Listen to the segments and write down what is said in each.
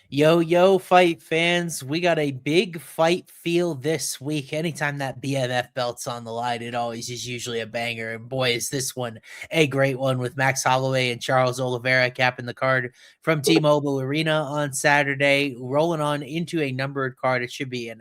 Yo, fight fans. We got a big fight feel this week. Anytime that BMF belt's on the line, it always is usually a banger. And boy, is this one a great one with Max Holloway and Charles Oliveira capping the card from T-Mobile Arena on Saturday, rolling on into a numbered card. It should be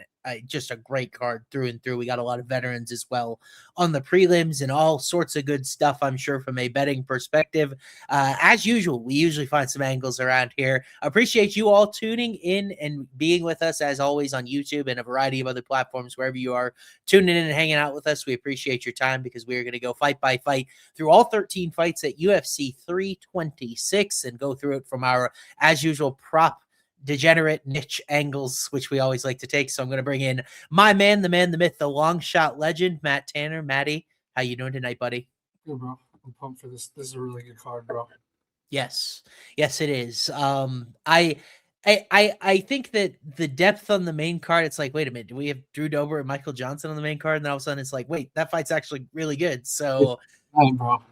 just a great card through and through. We got a lot of veterans as well on the prelims and all sorts of good stuff, I'm sure, from a betting perspective. As usual, we usually find some angles around here. Appreciate you all tuning in and being with us, as always, on YouTube and a variety of other platforms, wherever you are tuning in and hanging out with us. We appreciate your time because we are going to go fight by fight through all 13 fights at UFC 326 and go through it from our, as usual, prop degenerate niche angles, which we always like to take. So I'm going to bring in my man, the myth, the long shot legend, Matt Tanner. Matty, how you doing tonight, buddy? Good, bro. I'm pumped for this. This is a really good card, bro. Yes, it is. I think that the depth on the main card, it's like, wait a minute, do we have Drew Dober and Michael Johnson on the main card? And then all of a sudden it's like, wait, that fight's actually really good. So, bro.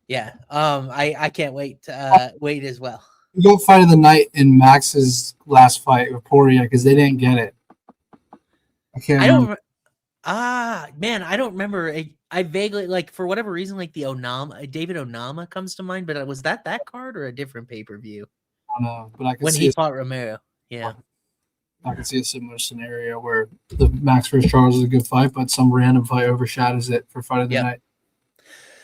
Yeah, I can't wait to wait as well. You got fight of the night in Max's last fight with Poirier because they didn't get it. I don't remember. I vaguely, like, for whatever reason, like the David Onama comes to mind, but was that card or a different pay-per-view? I don't know, but I can when see he fought Romero. Yeah, I can see a similar scenario where the Max versus Charles is a good fight, but some random fight overshadows it for fight of the night.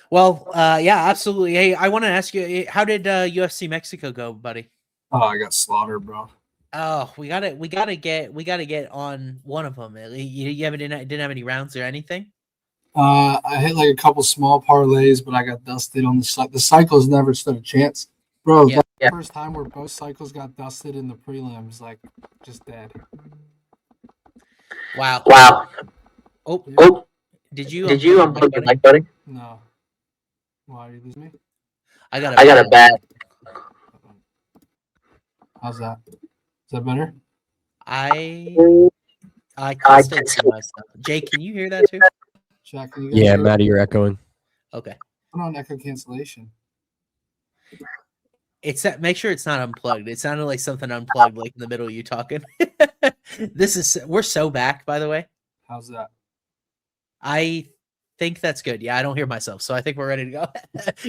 Well, yeah, absolutely. Hey, I want to ask you, how did UFC Mexico go, buddy? Oh, I got slaughtered, bro. Oh, we gotta get on one of them. You didn't have any rounds or anything? I hit like a couple small parlays, but I got dusted on the cycles. Never stood a chance, bro. Yeah. The first time where both cycles got dusted in the prelims, like just dead. Wow. Oh, did you unplug your mic, buddy? No. Why are you losing me? I got a bad. How's that? Is that better? I can still see myself. Jay, can you hear that too? Jack, can you yeah, Matty, you're echoing. Okay. I'm on echo cancellation. Make sure it's not unplugged. It sounded like something unplugged, like in the middle of you talking. We're so back, by the way. How's that? I think that's good. Yeah, I don't hear myself, so I think we're ready to go.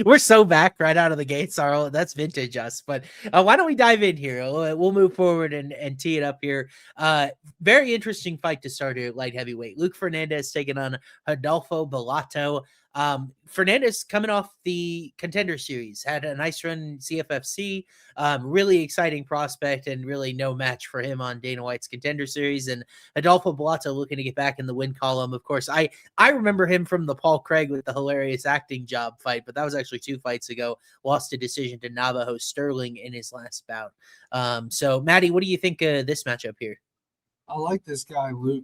We're so back right out of the gates. That's vintage us. But why don't we dive in here? We'll move forward and tee it up here. Very interesting fight to start here, light heavyweight. Luke Fernandez taking on Adolfo Bellato. Fernandez coming off the Contender Series, had a nice run in CFFC, really exciting prospect and really no match for him on Dana White's Contender Series. And Adolfo Bellato looking to get back in the win column. Of course, I remember him from the Paul Craig with the hilarious acting job fight, but that was actually 2 fights ago. Lost a decision to Navajo Sterling in his last bout. So, Matty, what do you think of this matchup here? I like this guy, Luke.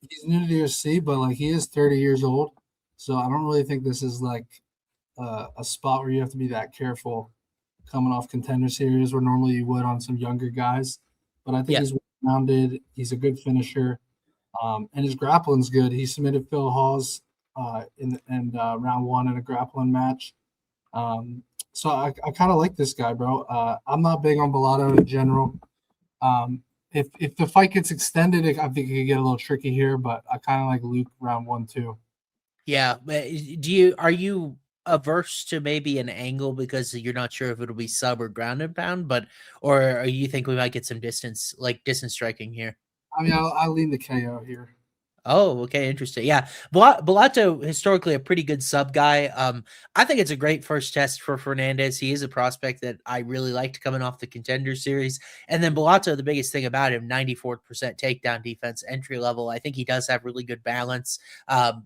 He's new to the UFC, but like he is 30 years old. So I don't really think this is like a spot where you have to be that careful coming off Contender Series where normally you would on some younger guys. But I think he's well-rounded. He's a good finisher. And his grappling's good. He submitted Phil Hawes in round 1 in a grappling match. So I kind of like this guy, bro. I'm not big on Bellato in general. If the fight gets extended, I think it could get a little tricky here, but I kind of like Luke round 1 too. Yeah, are you averse to maybe an angle because you're not sure if it'll be sub or ground and pound, or you think we might get some distance striking here? I mean, I'll lean the KO here. Oh, okay, interesting. Yeah, Bellato historically a pretty good sub guy. I think it's a great first test for Fernandez. He is a prospect that I really liked coming off the Contender Series. And then Bellato, the biggest thing about him, 94% takedown defense, entry level. I think he does have really good balance.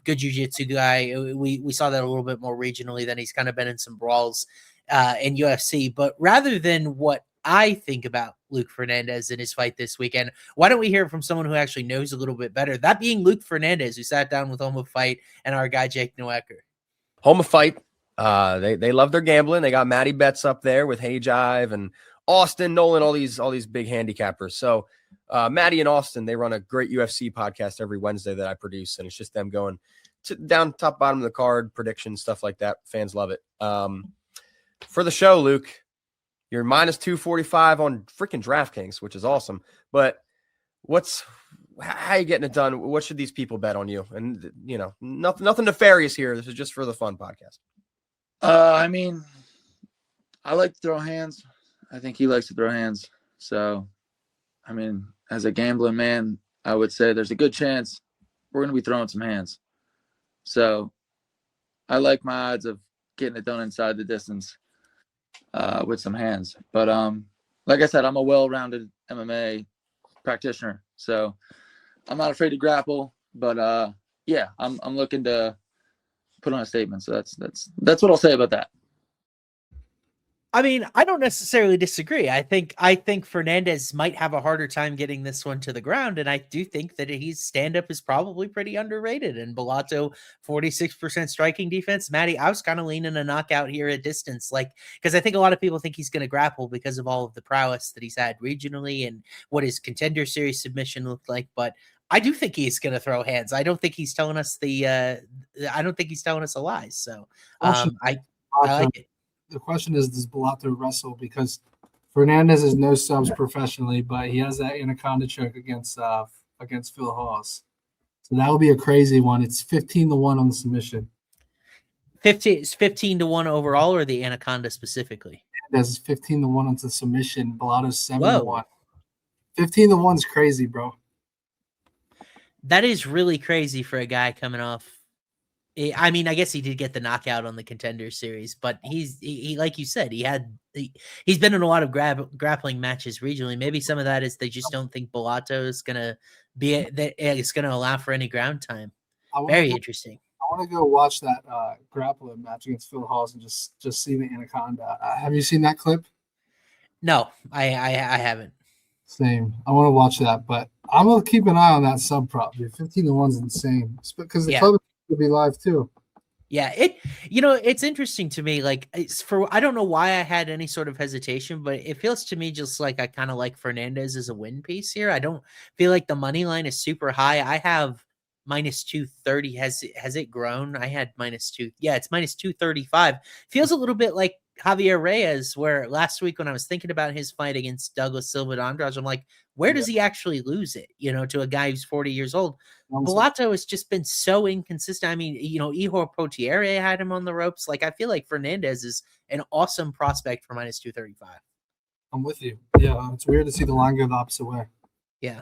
Good jiu-jitsu guy. We saw that a little bit more regionally than he's kind of been in some brawls in UFC. But rather than what I think about Luke Fernandez in his fight this weekend, why don't we hear from someone who actually knows a little bit better? That being Luke Fernandez, who sat down with Home of Fight and our guy Jake Noecker. Home of Fight, they love their gambling. They got Matty bets up there with Hey Jive and Austin, Nolan, all these big handicappers. So Matty and Austin, they run a great UFC podcast every Wednesday that I produce, and it's just them going down top bottom of the card, predictions, stuff like that. Fans love it. For the show, Luke, You're minus 245 on freaking DraftKings, which is awesome. But how are you getting it done? What should these people bet on you? And, nothing nefarious here. This is just for the fun podcast. I mean, I like to throw hands. I think he likes to throw hands. So, I mean, as a gambling man, I would say there's a good chance we're going to be throwing some hands. So, I like my odds of getting it done inside the distance with some hands. But like I said, I'm a well-rounded MMA practitioner, so I'm not afraid to grapple. But yeah, I'm looking to put on a statement. So that's what I'll say about that. I mean, I don't necessarily disagree. I think Fernandez might have a harder time getting this one to the ground, and I do think that his stand-up is probably pretty underrated. And Bellato, 46% striking defense. Matty, I was kind of leaning a knockout here at distance, because I think a lot of people think he's going to grapple because of all of the prowess that he's had regionally and what his Contender Series submission looked like. But I do think he's going to throw hands. I don't think he's telling us I don't think he's telling us a lie. So I like it. The question is, does Bellato wrestle? Because Fernandez is no subs professionally, but he has that anaconda choke against Phil Hawes. So that would be a crazy one. It's 15-1 on the submission. 15-1 overall, or the anaconda specifically? Fernandez is 15-1 on the submission. Bellato's 7-1. 15-1 is crazy, bro. That is really crazy for a guy coming off. I mean, I guess he did get the knockout on the Contender Series, but he like you said, he's been in a lot of grappling matches regionally. Maybe some of that is they just don't think Bellato is gonna it's gonna allow for any ground time. Very interesting. I want to go watch that grappling match against Phil Hawes and just see the anaconda. Have you seen that clip? No, I haven't. Same. I want to watch that, but I'm gonna keep an eye on that sub prop. 15-1 is insane because the club will be live too. Yeah, it's interesting to me. I don't know why I had any sort of hesitation, but it feels to me just like I kind of like Fernandez as a win piece here. I don't feel like the money line is super high. I have minus 230. Has it grown? I had minus 2. Yeah, it's minus 235. Feels a little bit like Javier Reyes, where last week when I was thinking about his fight against Douglas Silva de Andrade, I'm like, where does he actually lose it? To a guy who's 40 years old. Bellato has just been so inconsistent. I mean, Ihor Potiere had him on the ropes. I feel like Fernandez is an awesome prospect for minus 235. I'm with you. Yeah, it's weird to see the line go the opposite way. Yeah.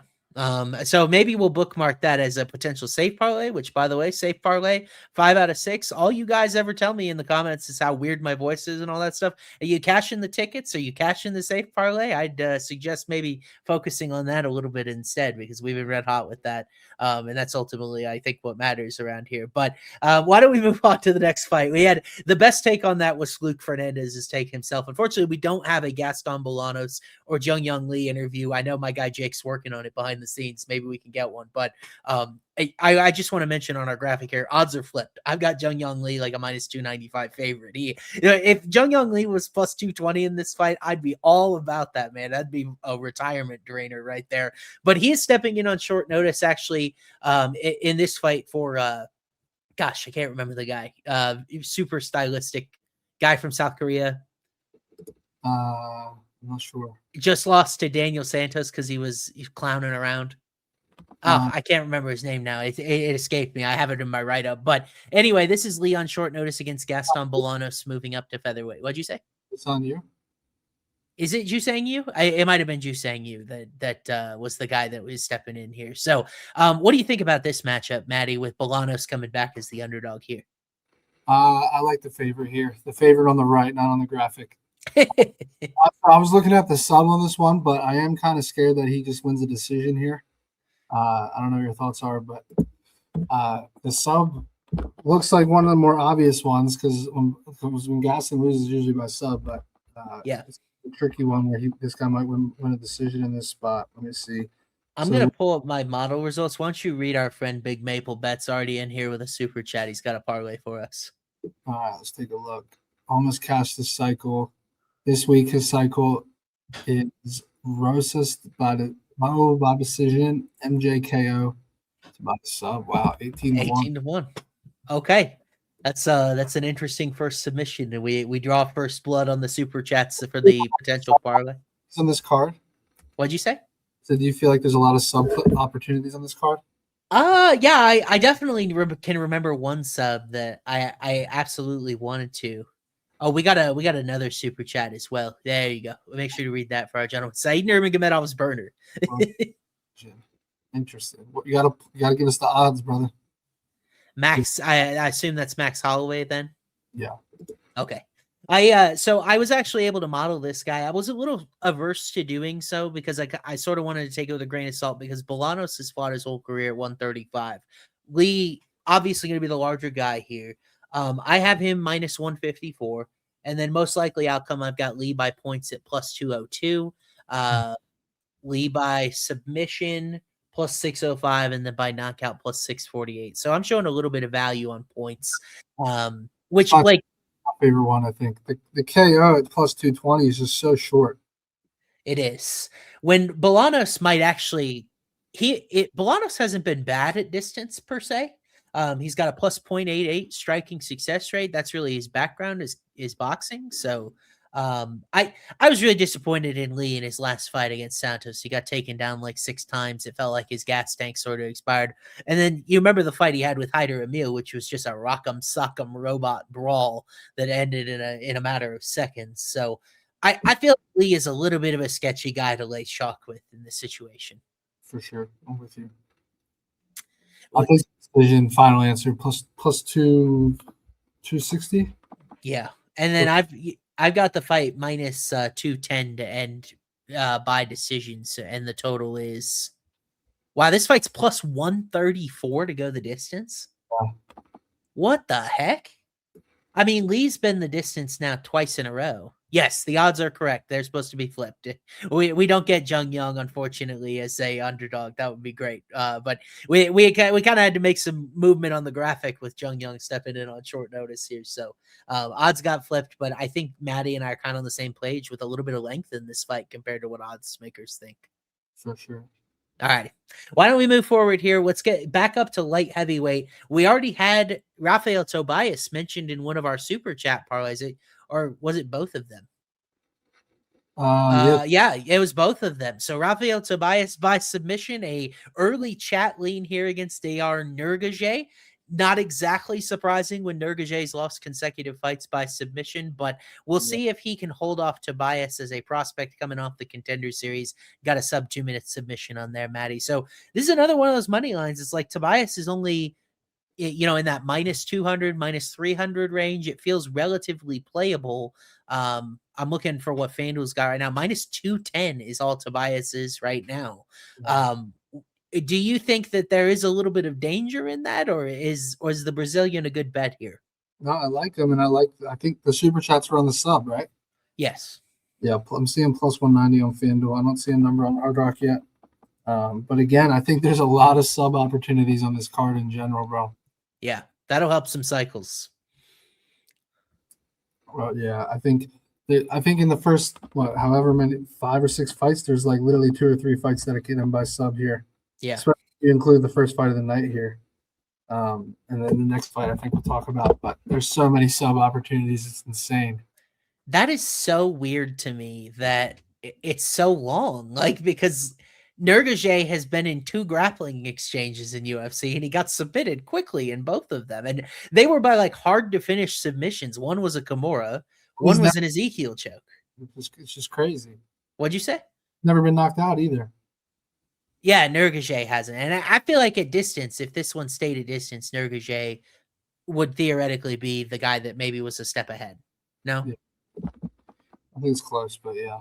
So maybe we'll bookmark that as a potential safe parlay, which, by the way, safe parlay, 5 out of 6. All you guys ever tell me in the comments is how weird my voice is and all that stuff. Are you cashing the tickets? Are you cashing the safe parlay? I'd suggest maybe focusing on that a little bit instead, because we've been red hot with that. And that's ultimately, I think, what matters around here. But why don't we move on to the next fight? We had the best take on that was Luke Fernandez's take himself. Unfortunately, we don't have a Gaston Bolanos or Yeong-Lee interview. I know my guy Jake's working on it behind the scenes. Maybe we can get one, but I just want to mention on our graphic here, odds are flipped. I've got Yeong-Lee like a minus 295 favorite. If Yeong-Lee was plus 220 in this fight, I'd be all about that, man. That'd be a retirement drainer right there. But he is stepping in on short notice, actually, in this fight for gosh, I can't remember the guy. Super stylistic guy from South Korea. I'm not sure. Just lost to Daniel Santos because he's clowning around. Oh, I can't remember his name now. It escaped me. I have it in my write-up. But anyway, this is Lee on short notice against Gaston Bolanos moving up to featherweight. What'd you say? It's on you. Is it Ju saying you? It might have been Ju saying you that was the guy that was stepping in here. So what do you think about this matchup, Matty, with Bolanos coming back as the underdog here? I like the favorite here. The favorite on the right, not on the graphic. I was looking at the sub on this one, but I am kind of scared that he just wins a decision here. I don't know what your thoughts are, but the sub looks like one of the more obvious ones because when Gaston loses, usually by sub. But yeah, it's a tricky one where this guy might win a decision in this spot. Let me see. I'm going to pull up my model results. Why don't you read our friend Big Maple Bet's already in here with a super chat. He's got a parlay for us. All right, let's take a look. Almost cashed the cycle. This week, his cycle is Rosas by decision, MJKO. It's about the sub. Wow, 18-1. 18-1. Okay. That's an interesting first submission, and we draw first blood on the super chats for the potential parlay. On this card. What'd you say? So do you feel like there's a lot of sub opportunities on this card? Yeah, I definitely can remember one sub that I absolutely wanted to. Oh, we got another super chat as well. There you go. Make sure to read that for our gentleman. Saeed Nurmagomedov's burner. Interesting. You gotta give us the odds, brother. Max, I assume that's Max Holloway then. Yeah. Okay. So I was actually able to model this guy. I was a little averse to doing so because I sort of wanted to take it with a grain of salt because Bolanos has fought his whole career at 135. Lee obviously going to be the larger guy here. I have him minus 154, and then most likely outcome I've got Lee by points at plus 202, Lee by submission plus 605, and then by knockout plus 648. So I'm showing a little bit of value on points, which like my favorite one, I think. The KO at plus 220 is just so short. It is. When Bolanos might actually Bolanos hasn't been bad at distance per se. He's got a plus 0.88 striking success rate. That's really his background is boxing. So I was really disappointed in Lee in his last fight against Santos. He got taken down like 6 times. It felt like his gas tank sort of expired. And then you remember the fight he had with Hyder Emil, which was just a rock'em sock'em robot brawl that ended in a matter of seconds. So I feel like Lee is a little bit of a sketchy guy to lay chalk with in this situation. For sure. I'm with you. I think decision final answer plus 260. Yeah. And then I've got the fight minus 210 to end by decision. So, and the total is wow, this fight's plus 134 to go the distance. Wow. What the heck? I mean, Lee's been the distance now twice in a row. Yes, the odds are correct. They're supposed to be flipped. We don't get Jung Young, unfortunately, as a underdog. That would be great. But we kind of had to make some movement on the graphic with Jung Young stepping in on short notice here. So odds got flipped, but I think Matty and I are kind of on the same page with a little bit of length in this fight compared to what odds makers think. For sure. All right. Why don't we move forward here? Let's get back up to light heavyweight. We already had Rafael Tobias mentioned in one of our super chat parlays, or was it both of them? Yeah, it was both of them. So Rafael Tobias by submission, a early chat lean here against Nurgozhay. Not exactly surprising when Nurgozhay's lost consecutive fights by submission, but we'll see if he can hold off Tobias as a prospect coming off the Contender Series. Got a sub 2-minute submission on there, Matty. So this is another one of those money lines. It's like Tobias is only, in that minus 200, minus 300 range. It feels relatively playable. I'm looking for what FanDuel's got right now. Minus 210 is all Tobias is right now. Do you think that there is a little bit of danger in that, or is the Brazilian a good bet here? No, I like him, and I think the super chats were on the sub, right? Yes. Yeah, I'm seeing plus 190 on FanDuel. I don't see a number on Hard Rock yet. But again, I think there's a lot of sub opportunities on this card in general, bro. Yeah, that'll help some cycles. Well, yeah, I think in the first however many 5 or 6 fights, there's like literally 2 or 3 fights that I get him by sub here. Yeah, especially if you include the first fight of the night here, and then the next fight I think we'll talk about. But there's so many sub opportunities, it's insane. That is so weird to me that it's so long, like because Nurgozhay has been in 2 grappling exchanges in UFC, and he got submitted quickly in both of them, and they were by like hard to finish submissions. One was a Kimura, one was an Ezekiel choke. It's just crazy. What'd you say? Never been knocked out either. Yeah, Nurgozhay hasn't. And I feel like at distance, if this one stayed at distance, Nurgozhay would theoretically be the guy that maybe was a step ahead. No? Yeah. I think it's close, but yeah.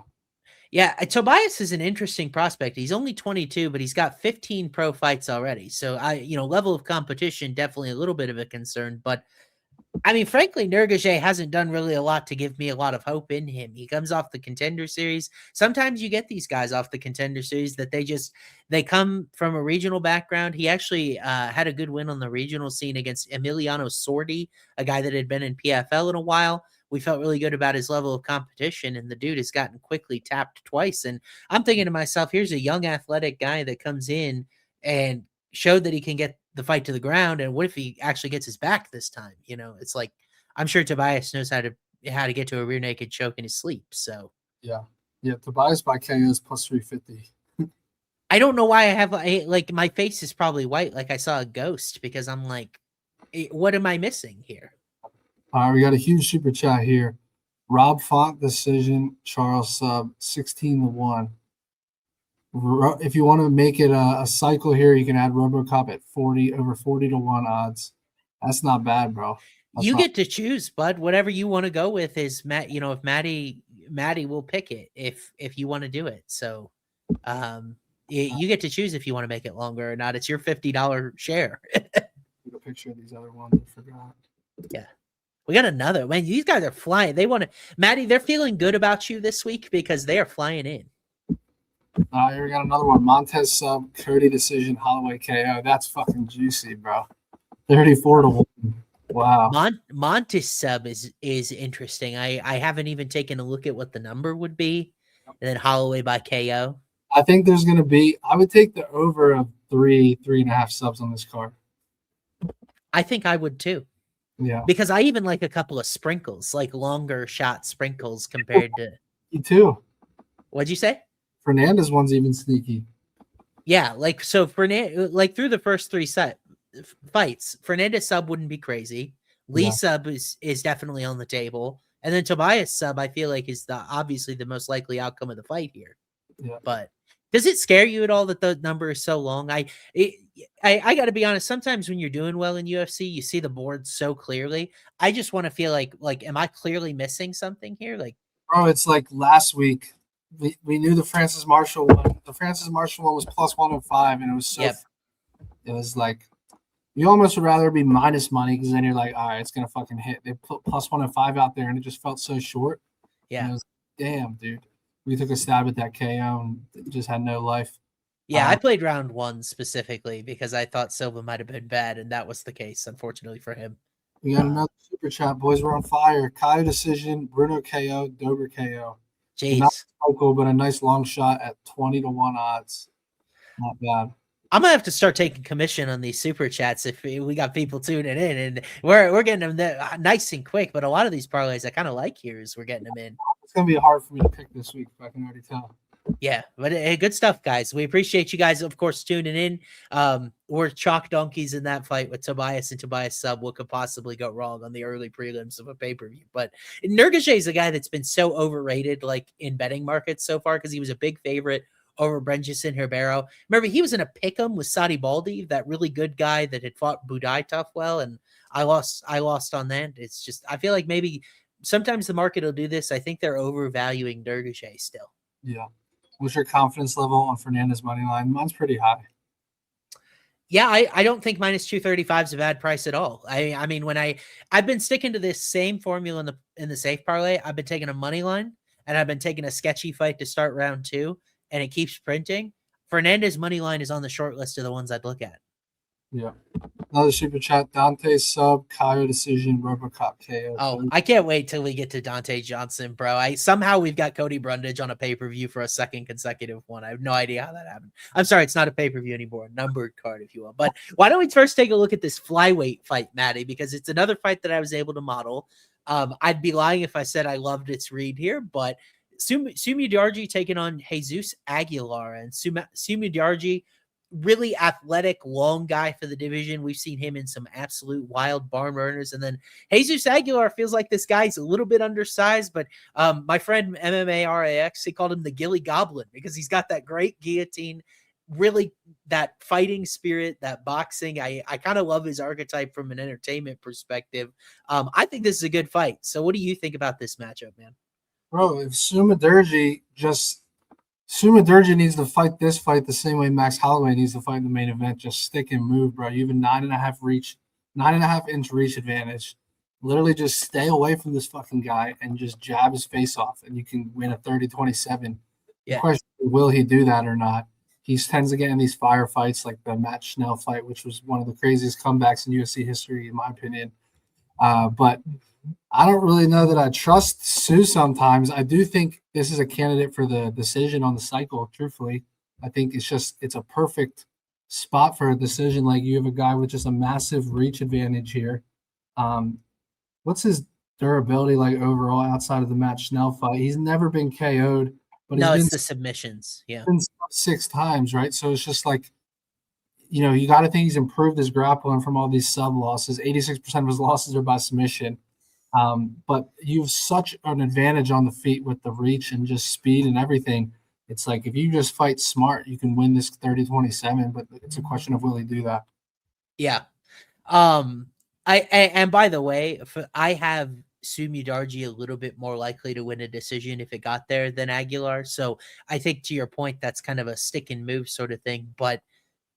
Yeah, Tobias is an interesting prospect. He's only 22, but he's got 15 pro fights already. So level of competition, definitely a little bit of a concern. But I mean, frankly, Nurgozhay hasn't done really a lot to give me a lot of hope in him. He comes off the Contender Series. Sometimes you get these guys off the Contender Series that they come from a regional background. He actually had a good win on the regional scene against Emiliano Sordi, a guy that had been in PFL in a while. We felt really good about his level of competition, and the dude has gotten quickly tapped twice. And I'm thinking to myself, here's a young athletic guy that comes in and showed that he can get the fight to the ground, and what if he actually gets his back this time? You know, it's like I'm sure Tobias knows how to get to a rear naked choke in his sleep. So Yeah. Tobias by KO is plus 350. I don't know why I have like my face is probably white, like I saw a ghost, because I'm like, what am I missing here? All right, we got a huge super chat here. Rob Font decision, Charles sub 16-1. If you want to make it a cycle here, you can add RoboCop at 40-1 odds. That's not bad, bro. You get to choose, bud. Whatever you want to go with is Matt. You know, if Matty will pick it if you want to do it. So, you get to choose if you want to make it longer or not. It's your $50 share. A picture of these other ones. I forgot. Yeah, we got another. Man, these guys are flying. They want to, Matty. They're feeling good about you this week because they are flying in. Here we got another one. Montes sub, Cody decision, Holloway KO. That's fucking juicy, bro. 34-1. Wow. Montes sub is interesting. I haven't even taken a look at what the number would be, and then Holloway by KO. I think there's going to be. I would take the over of 3.5 subs on this card. I think I would too. Yeah. Because I even like a couple of sprinkles, like longer shot sprinkles compared to. You too. What'd you say? Fernandez one's even sneaky. Yeah, like so Fernandez, like through the first three fights, Fernandez sub wouldn't be crazy. Lee sub is definitely on the table, and then Tobias sub I feel like is obviously the most likely outcome of the fight here. Yeah. But does it scare you at all that the number is so long? I got to be honest. Sometimes when you're doing well in UFC, you see the board so clearly. I just want to feel like am I clearly missing something here? Like, bro, it's like last week. We knew the Francis Marshall one. The Francis Marshall one was plus 105, and it was so. Yep. It was like you almost would rather be minus money because then you're like, all right, it's gonna fucking hit. They put plus 105 out there, and it just felt so short. Yeah. And it was, damn, dude. We took a stab at that KO and it just had no life. Yeah, I played round one specifically because I thought Silva might have been bad, and that was the case, unfortunately for him. We got another super chat, boys. We're on fire. KO decision, Bruno KO, Dober KO. Jeez. Not local, but a nice long shot at 20-1 odds. Not bad. I'm gonna have to start taking commission on these super chats if we got people tuning in, and we're getting them there nice and quick. But a lot of these parlays I kind of like here as we're getting them in. It's gonna be hard for me to pick this week, if I can already tell. Yeah, but good stuff, guys. We appreciate you guys, of course, tuning in. We're chalk donkeys in that fight with Tobias and Tobias sub. What could possibly go wrong on the early prelims of a pay-per-view? But Nurgozhay is a guy that's been so overrated, like in betting markets so far, because he was a big favorite over Brundage and Barriao. Remember, he was in a pick'em with Sadi Baldi, that really good guy that had fought Budai tough well, and I lost on that. It's just I feel like maybe sometimes the market will do this. I think they're overvaluing Nurgozhay still. Yeah. What's your confidence level on Fernandez money line? Mine's pretty high. Yeah, I don't think minus 235 is a bad price at all. I mean, when I've been sticking to this same formula in the safe parlay. I've been taking a money line and I've been taking a sketchy fight to start round two, and it keeps printing. Fernandez money line is on the short list of the ones I'd look at. Yeah. Another super chat. Dante sub, KO decision, Robocop KO. Oh, I can't wait till we get to Dante Johnson, bro. Somehow we've got Cody Brundage on a pay-per-view for a second consecutive one. I have no idea how that happened. I'm sorry, it's not a pay-per-view anymore, a numbered card, if you will. But why don't we first take a look at this flyweight fight, Matty, because it's another fight that I was able to model. I'd be lying if I said I loved its read here, but Mudaerji taking on Jesus Aguilar, and Mudaerji, really athletic, long guy for the division. We've seen him in some absolute wild barn burners. And then Jesus Aguilar feels like this guy's a little bit undersized, but my friend MMA RAX, he called him the Gilly Goblin because he's got that great guillotine, really that fighting spirit, that boxing. I kind of love his archetype from an entertainment perspective. I think this is a good fight. So what do you think about this matchup, man? Bro, if Mudaerji needs to fight this fight the same way Max Holloway needs to fight in the main event. Just stick and move, bro. You have a 9.5 inch reach advantage. Literally just stay away from this fucking guy and just jab his face off, and you can win a 30-27. Yeah. The question is, will he do that or not? He tends to get in these firefights like the Matt Schnell fight, which was one of the craziest comebacks in UFC history, in my opinion. But I don't really know that I trust Sue sometimes. I do think this is a candidate for the decision on the cycle, truthfully. I think it's a perfect spot for a decision. Like you have a guy with just a massive reach advantage here. What's his durability like overall outside of the Matt Schnell fight? He's never been KO'd, but No, he's it's been the submissions. Yeah. 6 times, right? So it's just like, you got to think he's improved his grappling from all these sub losses. 86% of his losses are by submission. But you have such an advantage on the feet with the reach and just speed and everything. It's like if you just fight smart, you can win this 30-27, but it's a question of will he do that? Yeah. And by the way, I have Mudaerji a little bit more likely to win a decision if it got there than Aguilar. So I think to your point, that's kind of a stick and move sort of thing. But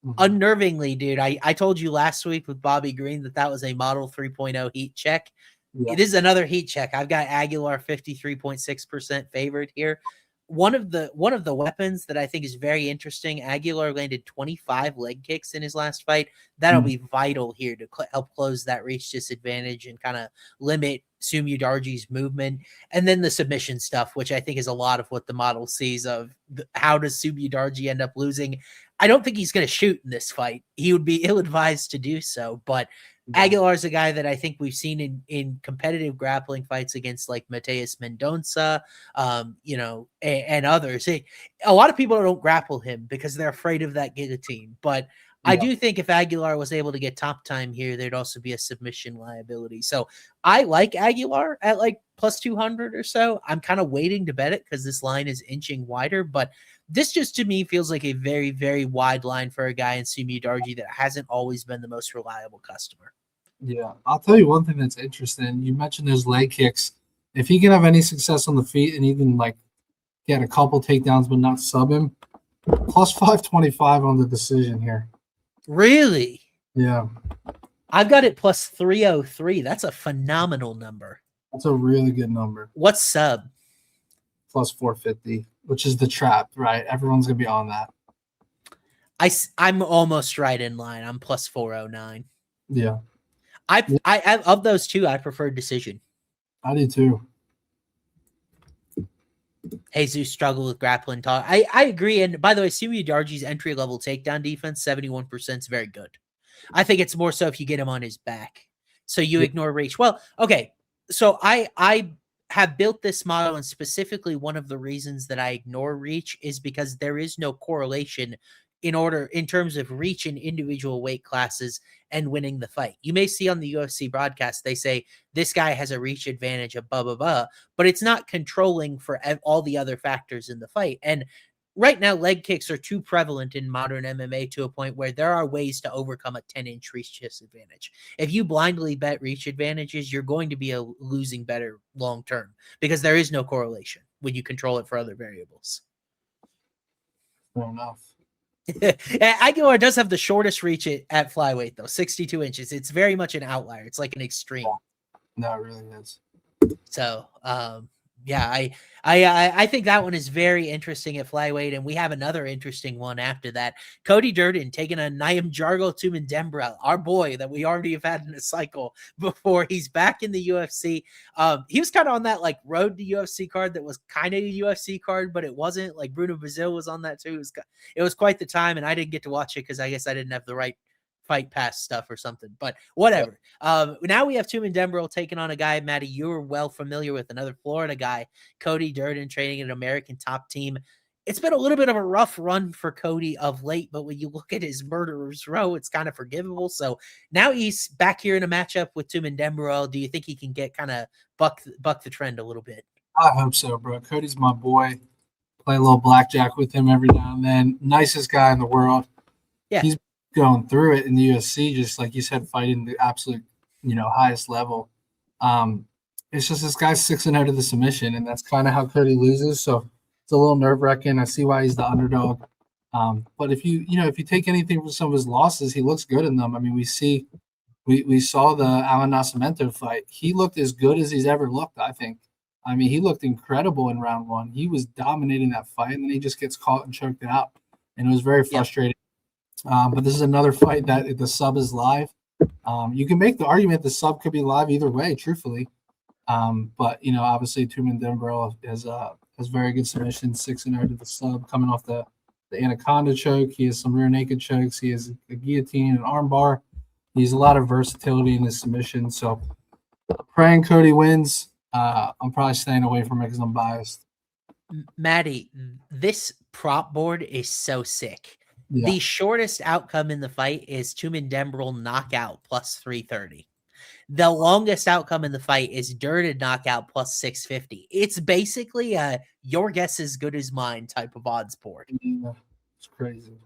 unnervingly, dude, I told you last week with Bobby Green that was a model 3.0 heat check. Yeah. It is another heat check. I've got Aguilar 53.6% favored here. One of the weapons that I think is very interesting, Aguilar landed 25 leg kicks in his last fight. That'll be vital here to help close that reach disadvantage and kind of limit Mudaerji's movement. And then the submission stuff, which I think is a lot of what the model sees of how does Mudaerji end up losing. I don't think he's going to shoot in this fight. He would be ill-advised to do so, but Aguilar's a guy that I think we've seen in competitive grappling fights against like Mateus Mendonça, and others. A lot of people don't grapple him because they're afraid of that guillotine. But I do think if Aguilar was able to get top time here, there'd also be a submission liability. So I like Aguilar at like plus 200 or so. I'm kind of waiting to bet it because this line is inching wider, but this just to me feels like a very, very wide line for a guy in Mudaerji that hasn't always been the most reliable customer. Yeah, I'll tell you one thing that's interesting. You mentioned those leg kicks. If he can have any success on the feet and even like get a couple takedowns but not sub him, plus 525 on the decision here. Really? Yeah. I've got it plus 303. That's a phenomenal number. That's a really good number. What's sub? Plus 450, which is the trap, right? Everyone's going to be on that. I'm almost right in line. I'm plus 409. Yeah. I of those two, I prefer decision. I do too. Jesus struggled with grappling talk. I agree. And by the way, Mudaerji's entry level takedown defense, 71% is very good. I think it's more so if you get him on his back. So you ignore reach. Well, okay. So I have built this model, and specifically one of the reasons that I ignore reach is because there is no correlation in terms of reach in individual weight classes and winning the fight. You may see on the UFC broadcast, they say this guy has a reach advantage of blah, blah, blah, but it's not controlling for all the other factors in the fight. And right now, leg kicks are too prevalent in modern MMA to a point where there are ways to overcome a 10-inch reach disadvantage. If you blindly bet reach advantages, you're going to be a losing better long-term because there is no correlation when you control it for other variables. Fair enough. Aguilar does have the shortest reach at flyweight, though, 62 inches. It's very much an outlier. It's like an extreme. No, it really is. So, yeah, I think that one is very interesting at flyweight, and we have another interesting one after that. Cody Durden taking on Nurgozhay Tumendemberel, our boy that we already have had in a cycle before. He's back in the UFC. He was kind of on that like road to UFC card that was kind of a UFC card, but it wasn't. Like Bruno Brazil was on that too. It was quite the time, and I didn't get to watch it because I guess I didn't have the right Fight Pass stuff or something, but whatever. Now we have Tumendemberel taking on a guy, Matty, you're well familiar with, another Florida guy, Cody Durden, training an American top team. It's been a little bit of a rough run for Cody of late, but when you look at his murderer's row, it's kind of forgivable. So now he's back here in a matchup with Tumendemberel. Do you think he can get kind of buck the trend a little bit? I hope so, bro. Cody's my boy. Play a little blackjack with him every now and then. Nicest guy in the world. Yeah. He's going through it in the UFC, just like you said, fighting the absolute, highest level. It's just this guy's 6-0 to the submission, and that's kind of how Cody loses. So it's a little nerve-wracking. I see why he's the underdog. But if you take anything from some of his losses, he looks good in them. I mean, we saw the Alan Nascimento fight. He looked as good as he's ever looked, I think. I mean, he looked incredible in round one. He was dominating that fight, and then he just gets caught and choked out. And it was very frustrating. But this is another fight that the sub is live. You can make the argument the sub could be live either way, truthfully. But obviously Tumendemberel has very good submission, 6-0 to the sub, coming off the the anaconda choke. He has some rear naked chokes. He has a guillotine and arm bar. He has a lot of versatility in his submission. So praying Cody wins. I'm probably staying away from it because I'm biased. Matty, this prop board is so sick. Yeah. The shortest outcome in the fight is Tumendemberel knockout plus 330. The longest outcome in the fight is Durden knockout plus 650. It's basically a your guess is good as mine type of odds board. Yeah, it's crazy.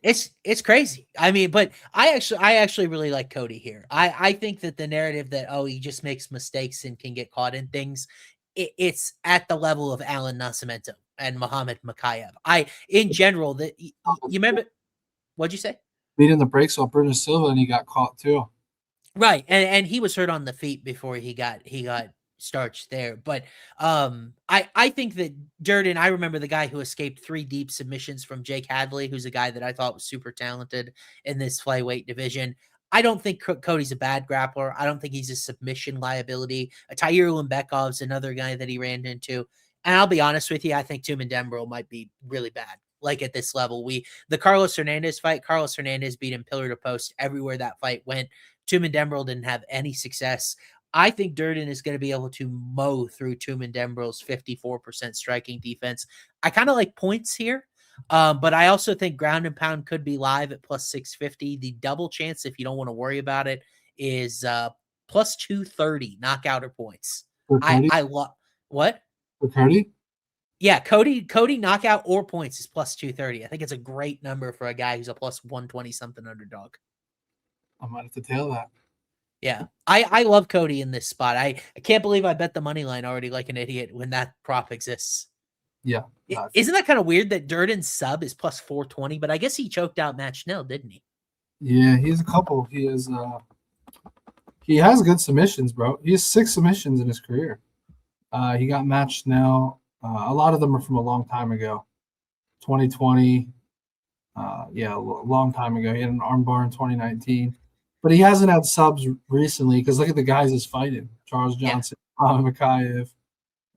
It's crazy. I mean, but I actually really like Cody here. I think that the narrative that he just makes mistakes and can get caught in things, it's at the level of Alan Nascimento and Muhammad Makayev. In general, that you remember, what'd you say? Beating the brakes off Bruno Silva, and he got caught too. Right, and he was hurt on the feet before he got starched there. But I think that Durden, I remember the guy who escaped 3 deep submissions from Jake Hadley, who's a guy that I thought was super talented in this flyweight division. I don't think Cody's a bad grappler. I don't think he's a submission liability. Tahir Limbekov's another guy that he ran into. And I'll be honest with you, I think Tumendemberel might be really bad. Like at this level, the Carlos Hernandez fight, Carlos Hernandez beat him pillar to post everywhere that fight went. Tumendemberel didn't have any success. I think Durden is going to be able to mow through Tumendemberel's 54% striking defense. I kind of like points here, but I also think ground and pound could be live at plus 650. The double chance, if you don't want to worry about it, is plus 230 knockout or points. I love what? For Cody? Yeah, Cody knockout or points is plus 230. I think it's a great number for a guy who's a plus 120 something underdog. I might have to tail that. Yeah, I love Cody in this spot. I can't believe I bet the money line already like an idiot when that prop exists. Yeah. Isn't that kind of weird that Durden's sub is plus 420, but I guess he choked out Matt Schnell, didn't he? Yeah, he has a couple. He has good submissions, bro. He has 6 submissions in his career. He got Matt Schnell. A lot of them are from a long time ago. 2020. A long time ago. He had an armbar in 2019. But he hasn't had subs recently because look at the guys he's fighting. Charles Johnson, Makayev,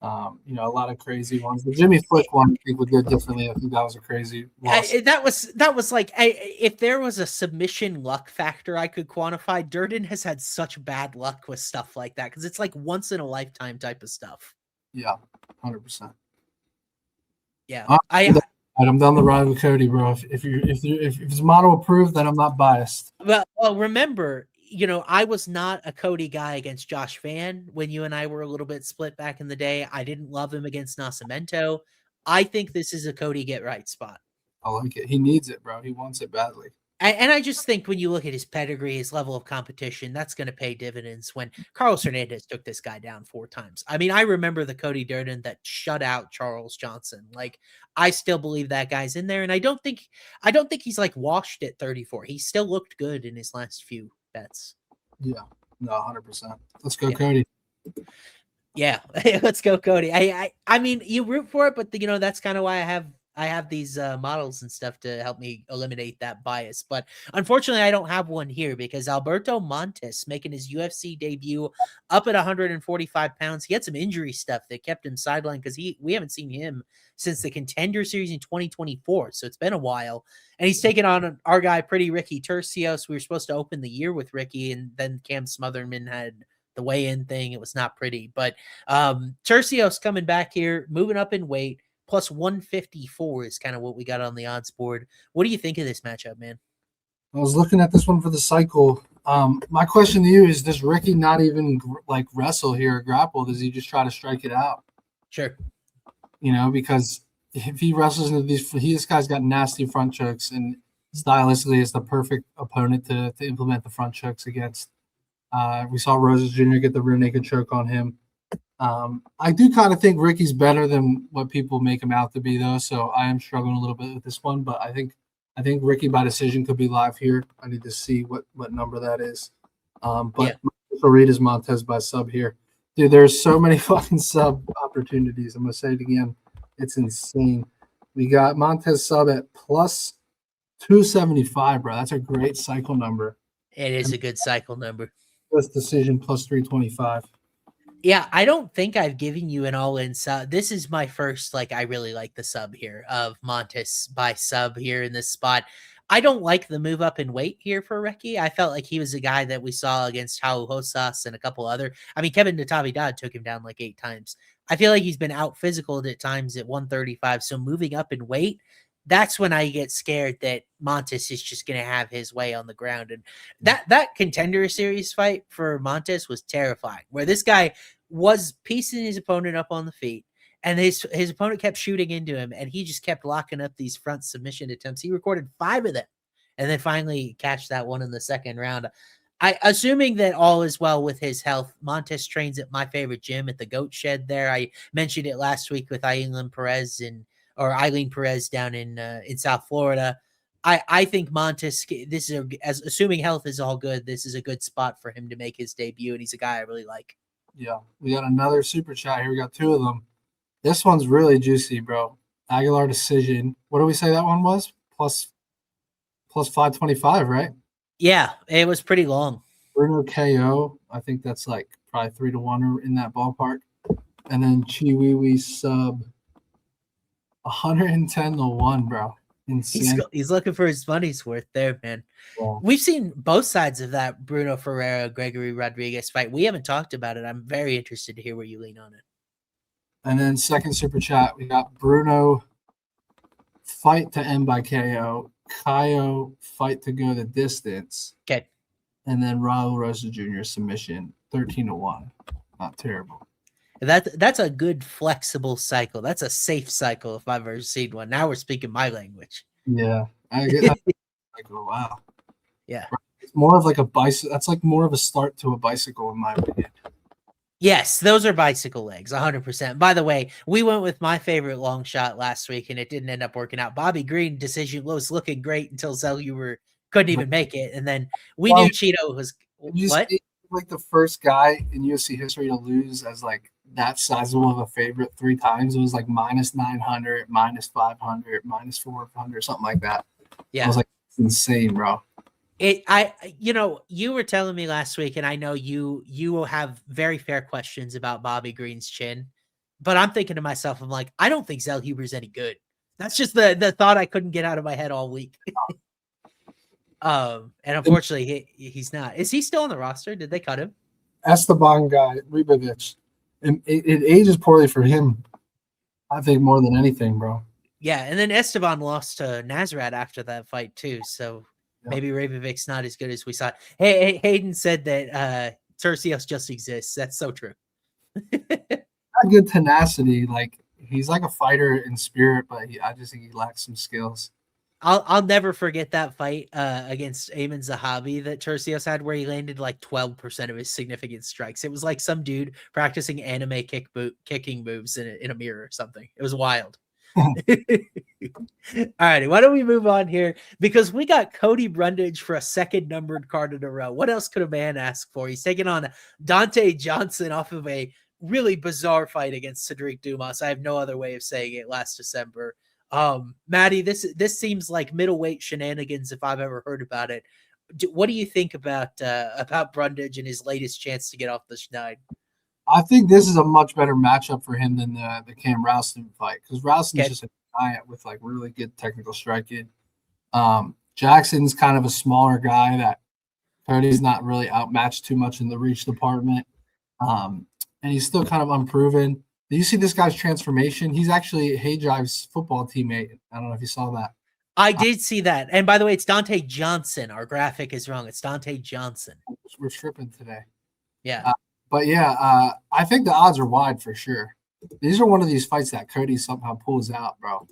a lot of crazy ones. The Jimmy Flick one, I think, would go differently. I think that was a crazy loss. That was like, if there was a submission luck factor I could quantify, Durden has had such bad luck with stuff like that because it's like once in a lifetime type of stuff. Yeah, 100%. Yeah, I'm down the ride with Cody, bro. If it's model approved, then I'm not biased. Well, remember, I was not a Cody guy against Josh Van when you and I were a little bit split back in the day. I didn't love him against Nascimento. I think this is a Cody get right spot. I like it. He needs it, bro. He wants it badly. And I just think when you look at his pedigree, his level of competition, that's going to pay dividends when Carlos Hernandez took this guy down 4 times. I mean, I remember the Cody Durden that shut out Charles Johnson. Like, I still believe that guy's in there. And I don't think he's like washed at 34. He still looked good in his last few bets. Yeah, no, 100%. Let's go, Cody. Yeah, let's go, Cody. I mean, you root for it, but that's kind of why I have these models and stuff to help me eliminate that bias. But unfortunately, I don't have one here because Alberto Montes making his UFC debut up at 145 pounds. He had some injury stuff that kept him sidelined because we haven't seen him since the Contender Series in 2024. So it's been a while. And he's taken on our guy, Pretty Ricky Turcios. We were supposed to open the year with Ricky, and then Cam Smotherman had the weigh-in thing. It was not pretty. But Turcios coming back here, moving up in weight. Plus 154 is kind of what we got on the odds board. What do you think of this matchup, man? I was looking at this one for the cycle. My question to you is, does Ricky not even like wrestle here or grapple? Does he just try to strike it out? Sure. Because if he wrestles into this guy's got nasty front chokes, and stylistically is the perfect opponent to implement the front chokes against. We saw Rosas Jr. get the rear naked choke on him. I do kind of think Ricky's better than what people make him out to be, though. So I am struggling a little bit with this one, but I think Ricky by decision could be live here. I need to see what number that is. But I'll read his Montes by sub here. Dude, there's so many fucking sub opportunities. I'm gonna say it again. It's insane. We got Montes sub at plus 275, bro. That's a great cycle number. It is a good cycle number. Plus decision plus 325. Yeah, I don't think I've given you an all-in sub. This is my first, like, I really like the sub here of Montes by sub here in this spot. I don't like the move up in weight here for Reki. I felt like he was a guy that we saw against Raul Rosas and a couple other. I mean, Kevin Natividad took him down like 8 times. I feel like he's been out physicaled at times at 135. So moving up in weight, that's when I get scared that Montes is just going to have his way on the ground. And that contender series fight for Montes was terrifying, where this guy was piecing his opponent up on the feet, and his opponent kept shooting into him, and he just kept locking up these front submission attempts. He recorded 5 of them, and then finally catch that one in the second round. Assuming that all is well with his health, Montes trains at my favorite gym at the Goat Shed there. I mentioned it last week with Eileen Perez down in South Florida. I think Montes, this is as assuming health is all good, this is a good spot for him to make his debut, and he's a guy I really like. Yeah, we got another super chat here. We got 2 of them. This one's really juicy, bro. Aguilar decision. What do we say that one was? Plus 525, right? Yeah, it was pretty long. Bruno KO. I think that's like probably 3-1 or in that ballpark. And then Chiwiwi sub 110-1, bro. Insane. He's looking for his money's worth there, man. Yeah. We've seen both sides of that Bruno Ferreira, Gregory Rodriguez fight. We haven't talked about it. I'm very interested to hear where you lean on it. And then second super chat, we got Bruno fight to end by KO, Kaio fight to go the distance. Okay. And then Raul Rosas Jr. submission, 13-1. Not terrible. That's a good flexible cycle. That's a safe cycle if I've ever seen one. Now we're speaking my language. Yeah. I get that. I go, wow. Yeah. It's more of like a bicycle. That's like more of a start to a bicycle in my opinion. Yes, those are bicycle legs, 100%. By the way, we went with my favorite long shot last week, and it didn't end up working out. Bobby Green decision was looking great until Zellhuber couldn't even make it, and then we knew Cheeto was what? Like the first guy in UFC history to lose as like that sizable of a favorite 3 times. It was like -900, -500, -400, something like that. Yeah, I was like, it's insane, bro. You were telling me last week, and I know you will have very fair questions about Bobby Green's chin, but I'm thinking to myself, I'm like, I don't think Zellhuber's any good. That's just the thought I couldn't get out of my head all week. And unfortunately, he's not. Is he still on the roster? Did they cut him? Esteban guy, Ribovic. And it ages poorly for him, I think, more than anything, bro. Yeah, and then Esteban lost to Nazareth after that fight too, so maybe Rabovic's not as good as we saw. Hey, Hayden said that Turcios just exists. That's so true. Not good tenacity. Like he's like a fighter in spirit, but I just think he lacks some skills. I'll never forget that fight against Ayman Zahabi that Turcios had, where he landed like 12% of his significant strikes. It was like some dude practicing anime kicking moves in a mirror or something. It was wild. All righty, why don't we move on here? Because we got Cody Brundage for a second numbered card in a row. What else could a man ask for? He's taking on Dante Johnson off of a really bizarre fight against Cedric Dumas. I have no other way of saying it last December. Matty, this seems like middleweight shenanigans if I've ever heard about it. What do you think about Brundage and his latest chance to get off the schneid? I think this is a much better matchup for him than the Cam Ralston fight, because Ralston's just a giant with like really good technical striking. Jackson's kind of a smaller guy that Cody's not really outmatched too much in the reach department, and he's still kind of unproven. Do you see this guy's transformation? He's actually Hey Jive's football teammate. I don't know if you saw that. I did see that. And by the way, it's Dante Johnson. Our graphic is wrong. It's Dante Johnson. We're tripping today. Yeah. But yeah, I think the odds are wide for sure. These are one of these fights that Cody somehow pulls out, bro.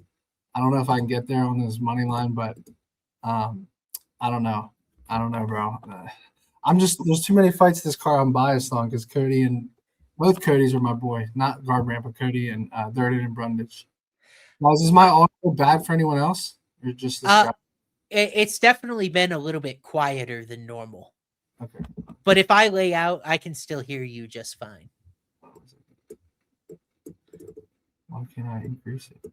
I don't know if I can get there on this money line, but I don't know. I don't know, bro. There's too many fights this card I'm biased on because Cody and both Codys are my boy, not Garbrandt, but Cody and Durden and Brundage. Now, is my audio bad for anyone else? Or just this guy? It's definitely been a little bit quieter than normal. Okay. But if I lay out, I can still hear you just fine. Why can't I increase it?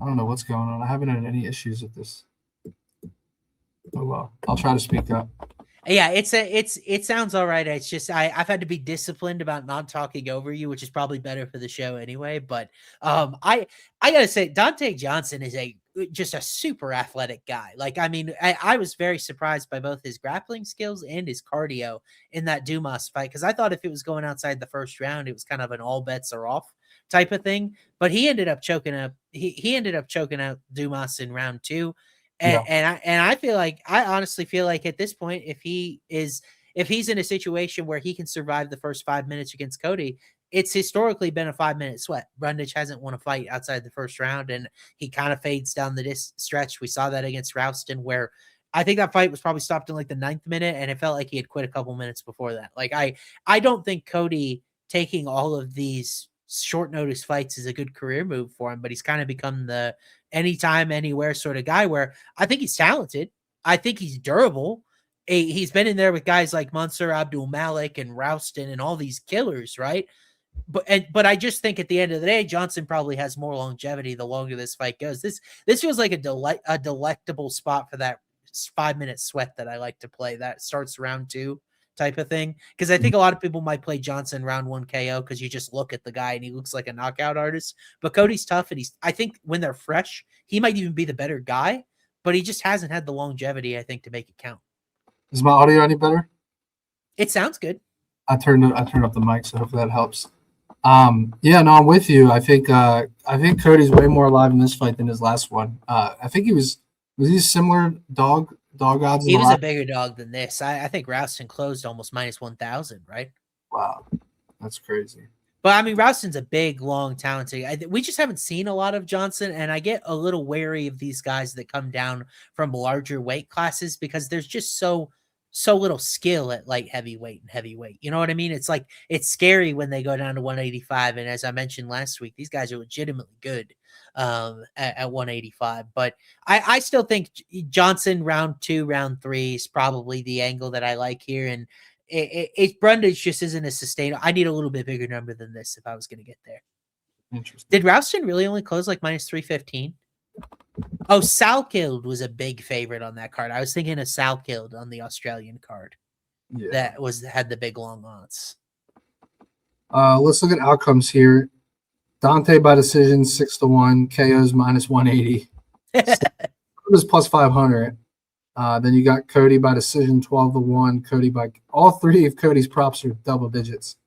I don't know what's going on. I haven't had any issues with this. Oh, well. I'll try to speak up. Yeah, it sounds all right. It's just I've had to be disciplined about not talking over you, which is probably better for the show anyway. But I gotta say, Dante Johnson is just a super athletic guy. Like, I mean, I was very surprised by both his grappling skills and his cardio in that Dumas fight, because I thought if it was going outside the first round, it was kind of an all bets are off type of thing. But he ended up choking up. He ended up choking out Dumas in round two. Yeah. And I feel like, I honestly feel like at this point, if he's in a situation where he can survive the first 5 minutes against Cody, it's historically been a 5-minute sweat. Brundage hasn't won a fight outside the first round, and he kind of fades down the stretch. We saw that against Rouston, where I think that fight was probably stopped in like the 9th minute, and it felt like he had quit a couple minutes before that. Like, I don't think Cody taking all of these short notice fights is a good career move for him, but he's kind of become the anytime, anywhere sort of guy, where I think he's talented. I think he's durable. He's been in there with guys like Mansour Abdul Malik and Rouston and all these killers, right? But I just think at the end of the day, Johnson probably has more longevity the longer this fight goes. This feels like a delectable spot for that 5-minute sweat that I like to play. That starts round two type of thing, because I think a lot of people might play Johnson round 1 KO because you just look at the guy and he looks like a knockout artist. But Cody's tough, and I think when they're fresh, he might even be the better guy, but he just hasn't had the longevity, I think, to make it count. Is my audio any better? It sounds good. I turned up the mic, so hopefully that helps. Yeah, no, I'm with you. I think Cody's way more alive in this fight than his last one. I think was he similar dog odds? He was a bigger dog than this. I think Rouston closed almost minus 1,000, right? Wow, that's crazy. But I mean, Rouston's a big, long, talented. We just haven't seen a lot of Johnson, and I get a little wary of these guys that come down from larger weight classes because there's just so little skill at light heavyweight and heavyweight. You know what I mean? It's like, it's scary when they go down to 185. And as I mentioned last week, these guys are legitimately good at 185. But I still think Johnson round 2, round 3 is probably the angle that I like here. And Brundage just isn't as sustainable. I need a little bit bigger number than this if I was going to get there. Interesting. Did Rouston really only close like minus 315? Oh, Salkild was a big favorite on that card. I was thinking of Salkild on the Australian card. Yeah. That had the big long odds. Let's look at outcomes here. Dante by decision 6-1, KO's minus 180. Was plus 500. Then you got Cody by decision 12-1. Cody by all three of Cody's props are double digits.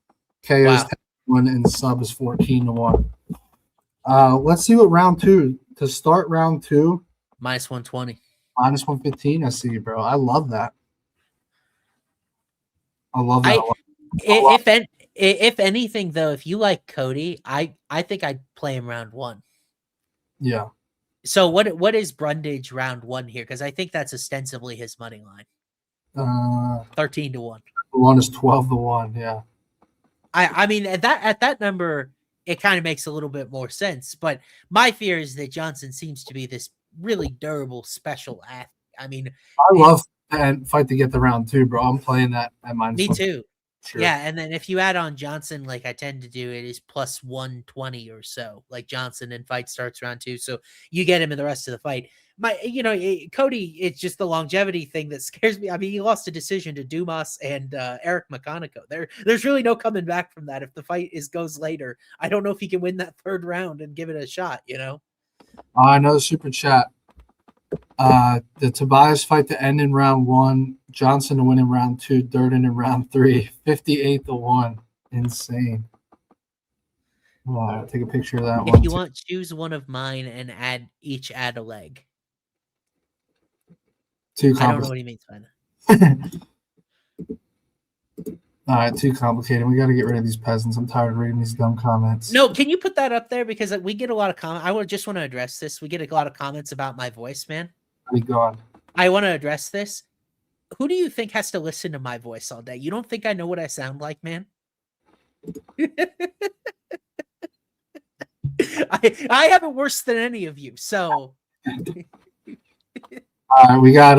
KO's 10-1 and sub is 14-1. Let's see what round 2. To start round 2, minus 120, minus 115. I see you, bro. I love that. I love that. If anything, though, if you like Cody, I think I'd play him round 1. Yeah. So what is Brundage round 1 here? Because I think that's ostensibly his money line. 13-1. One is 12-1. Yeah. I mean, at that number, it kind of makes a little bit more sense. But my fear is that Johnson seems to be this really durable special athlete. I mean, I love and fight to get the round 2, bro. I'm playing that at minus. Me too. Sure. Yeah, and then if you add on Johnson, like I tend to do, it is plus 120 or so. Like Johnson and fight starts round 2, so you get him in the rest of the fight. Cody, it's just the longevity thing that scares me. I mean, he lost a decision to Dumas and Eric McConico. There's really no coming back from that. If the fight goes later, I don't know if he can win that 3rd round and give it a shot. Another super chat. The Tobias fight to end in round 1, Johnson to win in round 2, Durden in round 3, 58-1. Insane. Wow, take a picture of that one. If you want, choose one of mine and add a leg. Too complicated. I don't know what he means by that. All right, too complicated. We got to get rid of these peasants. I'm tired of reading these dumb comments. No, can you put that up there? Because we get a lot of comments. I just want to address this. We get a lot of comments about my voice, man. Be gone. I want to address this. Who do you think has to listen to my voice all day? You don't think I know what I sound like, man? I have it worse than any of you, so... All right, we got.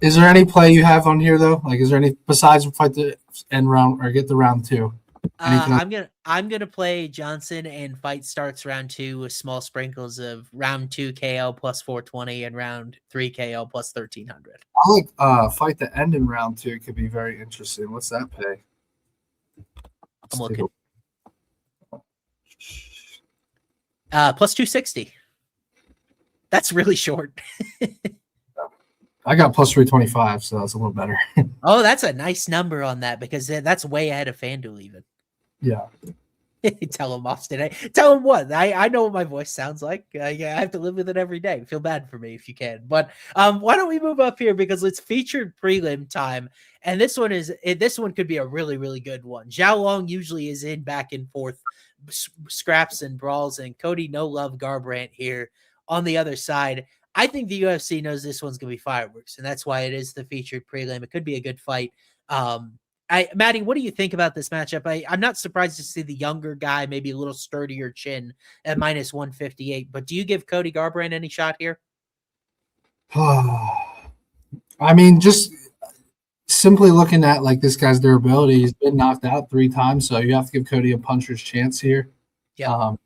Is there any play you have on here though? Like, is there any besides fight the end round or get the round 2? I'm gonna play Johnson, and fight starts round 2 with small sprinkles of round 2 KO plus 420 and round 3 KO plus 1300. I like fight the end in round 2. It could be very interesting. What's that pay? I'm looking. Plus 260. That's really short. I got plus 325, so that's a little better. Oh, that's a nice number on that, because that's way ahead of FanDuel even. Yeah. Tell him, Austin. Tell him what? I know what my voice sounds like. I have to live with it every day. Feel bad for me if you can. But why don't we move up here, because it's featured prelim time, and this one could be a really, really good one. Xiao Long usually is in back and forth scraps and brawls, and Cody no love Garbrandt here on the other side. I think the UFC knows this one's gonna be fireworks, and that's why it is the featured prelim. It could be a good fight. Matty, what do you think about this matchup? I'm not surprised to see the younger guy, maybe a little sturdier chin at minus 158, but do you give Cody Garbrandt any shot here? I mean, just simply looking at like this guy's durability, he's been knocked out 3 times, so you have to give Cody a puncher's chance here. Yeah.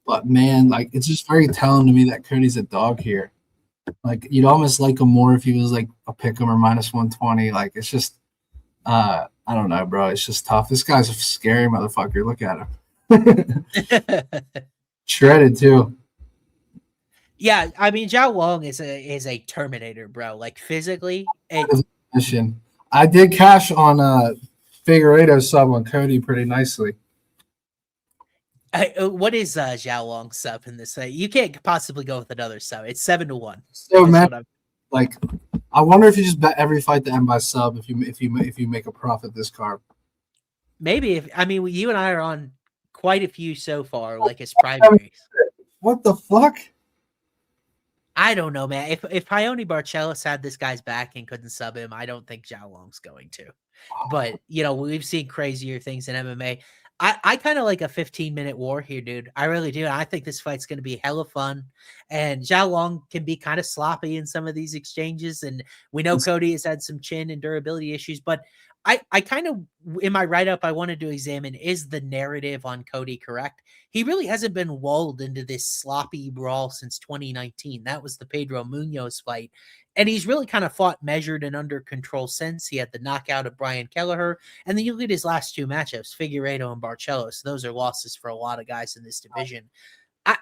But man, like it's just very telling to me that Cody's a dog here. Like you'd almost like him more if he was like a pick'em or minus 120. Like it's just I don't know, bro. It's just tough. This guy's a scary motherfucker. Look at him. Shredded too. Yeah, I mean, Xiao Long is a Terminator, bro. Like physically. I did cash on Figueiredo sub on Cody pretty nicely. What is Xiao Long sub in this? You can't possibly go with another sub. It's 7-1. So man, like I wonder if you just bet every fight to end by sub if you make a profit this card. Maybe you and I are on quite a few so far, like as primaries. What the fuck? I don't know, man. If Paoni Barcelos had this guy's back and couldn't sub him, I don't think Xiao Long's going to. But we've seen crazier things in MMA. I kind of like a 15-minute war here, dude. I really do. I think this fight's going to be hella fun. And Xiao Long can be kind of sloppy in some of these exchanges. And we know Cody has had some chin and durability issues. But I kind of, in my write-up, I wanted to examine, is the narrative on Cody correct? He really hasn't been lulled into this sloppy brawl since 2019. That was the Pedro Munoz fight. And he's really kind of fought measured and under control since. He had the knockout of Brian Kelleher. And then you look at his last 2 matchups, Figueiredo and Barcelos. Those are losses for a lot of guys in this division.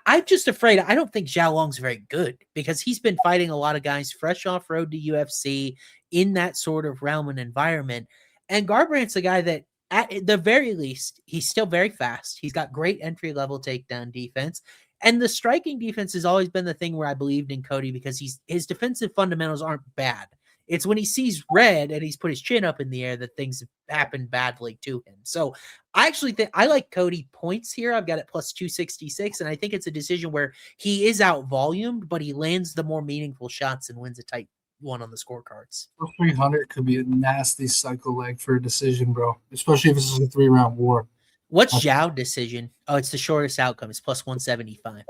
I'm just afraid. I don't think Xiao Long's very good, because he's been fighting a lot of guys fresh off road to UFC in that sort of realm and environment. And Garbrandt's a guy that, at the very least, he's still very fast. He's got great entry-level takedown defense. And the striking defense has always been the thing where I believed in Cody, because his defensive fundamentals aren't bad. It's when he sees red and he's put his chin up in the air that things happen badly to him. So I actually think I like Cody points here. I've got it plus 266, and I think it's a decision where he is out volumed, but he lands the more meaningful shots and wins a tight one on the scorecards. 300 could be a nasty cycle leg for a decision, bro. Especially if this is a 3-round war. What's Xiao decision? Oh, it's the shortest outcome. It's plus 175.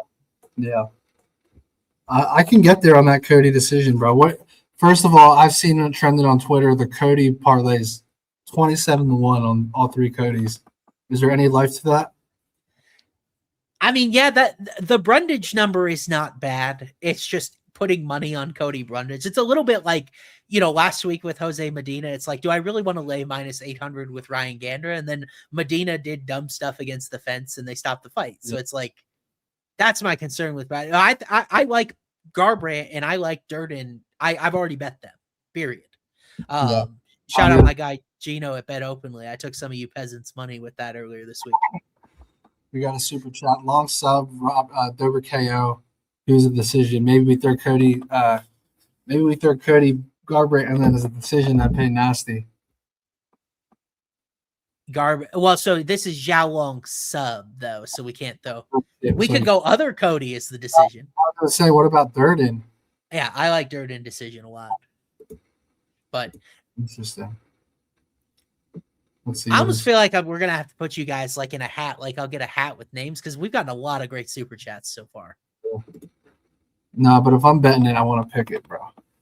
Yeah. I can get there on that Cody decision, bro. First of all, I've seen it trended on Twitter, the Cody parlays 27-1 on all 3 Codys. Is there any life to that? I mean, yeah, that the Brundage number is not bad. It's just putting money on Cody Brundage. It's a little bit like, last week with Jose Medina. It's like, do I really want to lay minus 800 with Ryan Gandra? And then Medina did dumb stuff against the fence and they stopped the fight. So it's like, that's my concern with that. I like Garbrandt and I like Durden. I've already bet them, period. Shout out my guy Gino at Bet Openly. I took some of you peasants' money with that earlier this week. We got a super chat. Long sub, Dober KO. Who's a decision? Maybe we throw Cody Garbrandt, and then as a decision, I pay nasty. Well, so this is Xiao Long sub though, so we can't though. Yeah, we could go other Cody as the decision. I was gonna say, what about Durden? Yeah, I like Durden decision a lot. But interesting. Let's see. I almost feel like we're gonna have to put you guys like in a hat. Like I'll get a hat with names, because we've gotten a lot of great super chats so far. No, but if I'm betting it, I want to pick it, bro.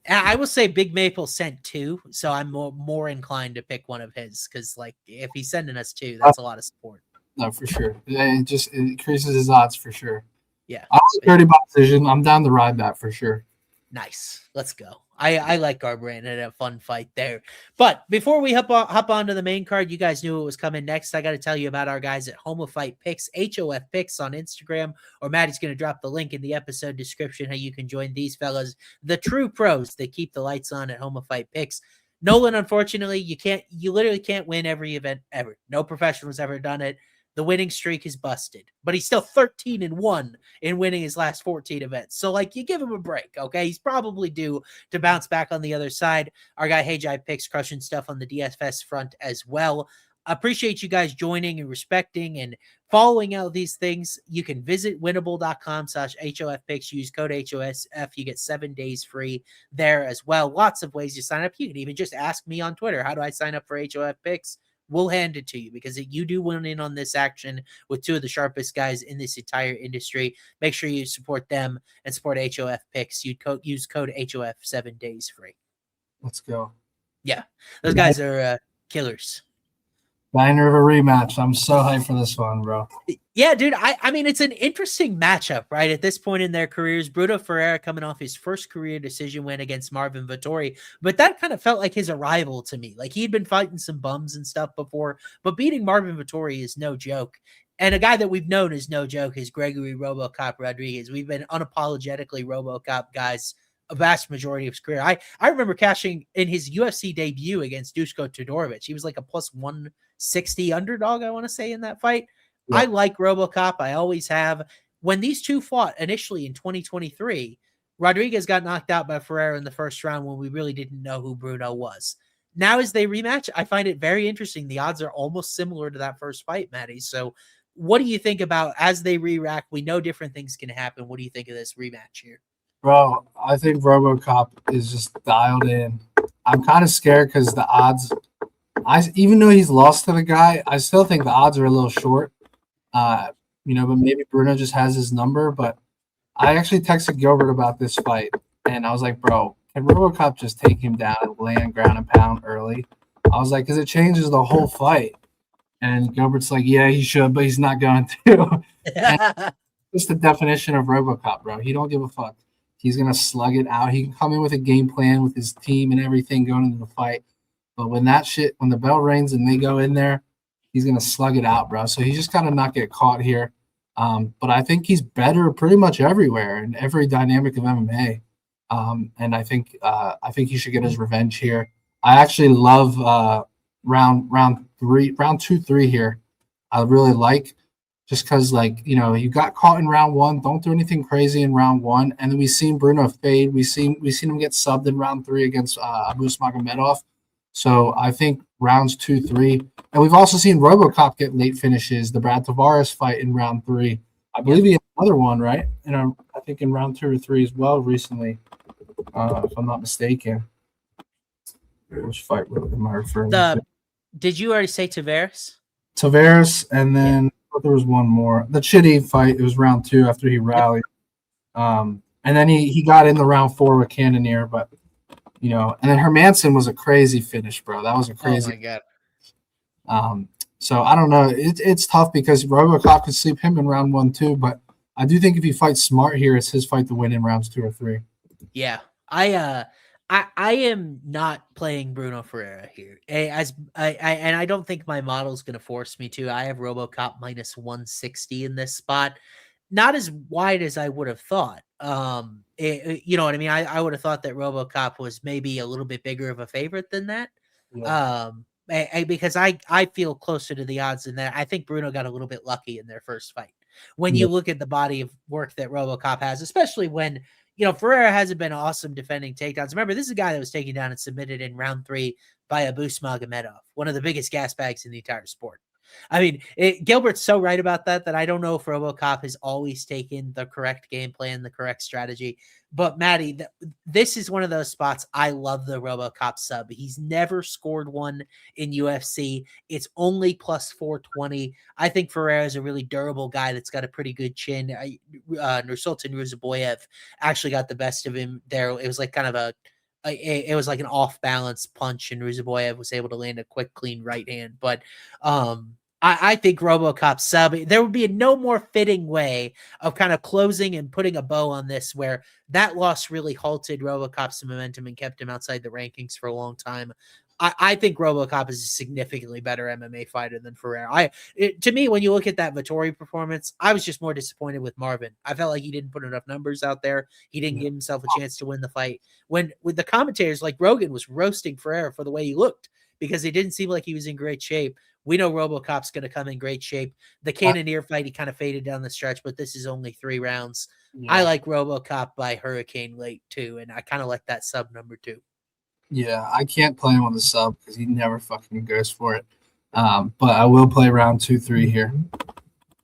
I will say Big Maple sent 2, so I'm more inclined to pick one of his because, like, if he's sending us 2, that's a lot of support. No, for sure. It increases his odds for sure. Yeah. I was 30 by decision. I'm down to ride that for sure. Nice. Let's go. I like Garbrandt and a fun fight there. But before we hop onto the main card, you guys knew what was coming next. I got to tell you about our guys at Homo Fight Picks, HOF Picks on Instagram, or Maddie's going to drop the link in the episode description how you can join these fellas, the true pros that keep the lights on at Homo Fight Picks. Nolan, unfortunately, you literally can't win every event ever. No professional's ever done it. The winning streak is busted, but he's still 13-1 in winning his last 14 events. So, like, you give him a break, okay? He's probably due to bounce back on the other side. Our guy Hajai Picks crushing stuff on the DFS front as well. Appreciate you guys joining and respecting and following out these things. You can visit winnable.com/HOF Picks. Use code HOSF. You get 7 days free there as well. Lots of ways to sign up. You can even just ask me on Twitter, how do I sign up for HOF Picks? We'll hand it to you because you do win in on this action with 2 of the sharpest guys in this entire industry. Make sure you support them and support HOF Picks. Use code HOF 7 days free. Let's go. Yeah, those guys are killers. Diner of a rematch. I'm so hyped for this one, bro. Yeah, dude. I mean, it's an interesting matchup, right? At this point in their careers, Bruno Ferreira coming off his first career decision win against Marvin Vettori, but that kind of felt like his arrival to me. Like he'd been fighting some bums and stuff before, but beating Marvin Vettori is no joke. And a guy that we've known is no joke is Gregory RoboCop Rodriguez. We've been unapologetically RoboCop guys a vast majority of his career. I remember cashing in his UFC debut against Duško Todorovic. He was like a plus 160 underdog, I want to say, in that fight. Yeah. I like RoboCop. I always have. When these two fought initially in 2023, Rodriguez got knocked out by Ferreira in the first round when we really didn't know who Bruno was. Now as they rematch, I find it very interesting. The odds are almost similar to that first fight, Matty. So what do you think about as they re-rack? We know different things can happen. What do you think of this rematch here? Bro, I think RoboCop is just dialed in. I'm kind of scared because the odds, even though he's lost to the guy, I still think the odds are a little short. But maybe Bruno just has his number. But I actually texted Gilbert about this fight, and I was like, bro, can RoboCop just take him down and land ground and pound early? I was like, because it changes the whole fight. And Gilbert's like, yeah, he should, but he's not going to. Just the definition of RoboCop, bro. He don't give a fuck. He's going to slug it out. He can come in with a game plan with his team and everything going into the fight. But when the bell rings and they go in there, he's going to slug it out, bro. So he's just got to not get caught here. But I think he's better pretty much everywhere in every dynamic of MMA. And I think he should get his revenge here. I actually love round 2, 3 here. I really like. Just because, you got caught in round 1. Don't do anything crazy in round 1. And then we've seen Bruno fade. We've seen him get subbed in round 3 against Abus Magomedov. So I think rounds 2, 3. And we've also seen RoboCop get late finishes. The Brad Tavares fight in round 3. I believe he had another one, right? I think in round 2 or 3 as well recently, if I'm not mistaken. Which fight am I referring to? Did you already say Tavares? Tavares, and then... Yeah. There was one more. The Chitty fight, it was round 2 after he rallied. And then he got in the round 4 with Cannonier, but and then Hermanson was a crazy finish, bro. That was a crazy. Oh my god. So I don't know. It's tough because RoboCop could sleep him in round 1 too, but I do think if he fights smart here, it's his fight to win in rounds 2 or 3. Yeah. I am not playing Bruno Ferreira here. And I don't think my model is going to force me to. I have RoboCop minus 160 in this spot. Not as wide as I would have thought. You know what I mean? I would have thought that RoboCop was maybe a little bit bigger of a favorite than that. Yeah. Because I feel closer to the odds than that. I think Bruno got a little bit lucky in their first fight. When you look at the body of work that RoboCop has, especially when Ferreira hasn't been awesome defending takedowns. Remember, this is a guy that was taken down and submitted in round 3 by Abus Magomedov, one of the biggest gas bags in the entire sport. I mean, Gilbert's so right about that I don't know if RoboCop has always taken the correct game plan, the correct strategy. But Matty, this is one of those spots. I love the RoboCop sub. He's never scored one in UFC. It's only plus 420. I think Ferreira is a really durable guy that's got a pretty good chin. Nursultan Ruzaboyev actually got the best of him there. It was like kind of it was like an off balance punch, and Ruzaboyev was able to land a quick, clean right hand. But I think RoboCop sub, there would be no more fitting way of kind of closing and putting a bow on this, where that loss really halted RoboCop's momentum and kept him outside the rankings for a long time. I think RoboCop is a significantly better MMA fighter than Ferreira. To me, when you look at that Vettori performance, I was just more disappointed with Marvin. I felt like he didn't put enough numbers out there. He didn't give himself a chance to win the fight. When with the commentators, like Rogan was roasting Ferreira for the way he looked, because it didn't seem like he was in great shape. We know RoboCop's going to come in great shape. The Cannoneer fight, he kind of faded down the stretch, but this is only 3 rounds. Yeah. I like RoboCop by Hurricane late too, and I kind of like that sub number 2. Yeah, I can't play him on the sub because he never fucking goes for it. But I will play round 2, 3 here.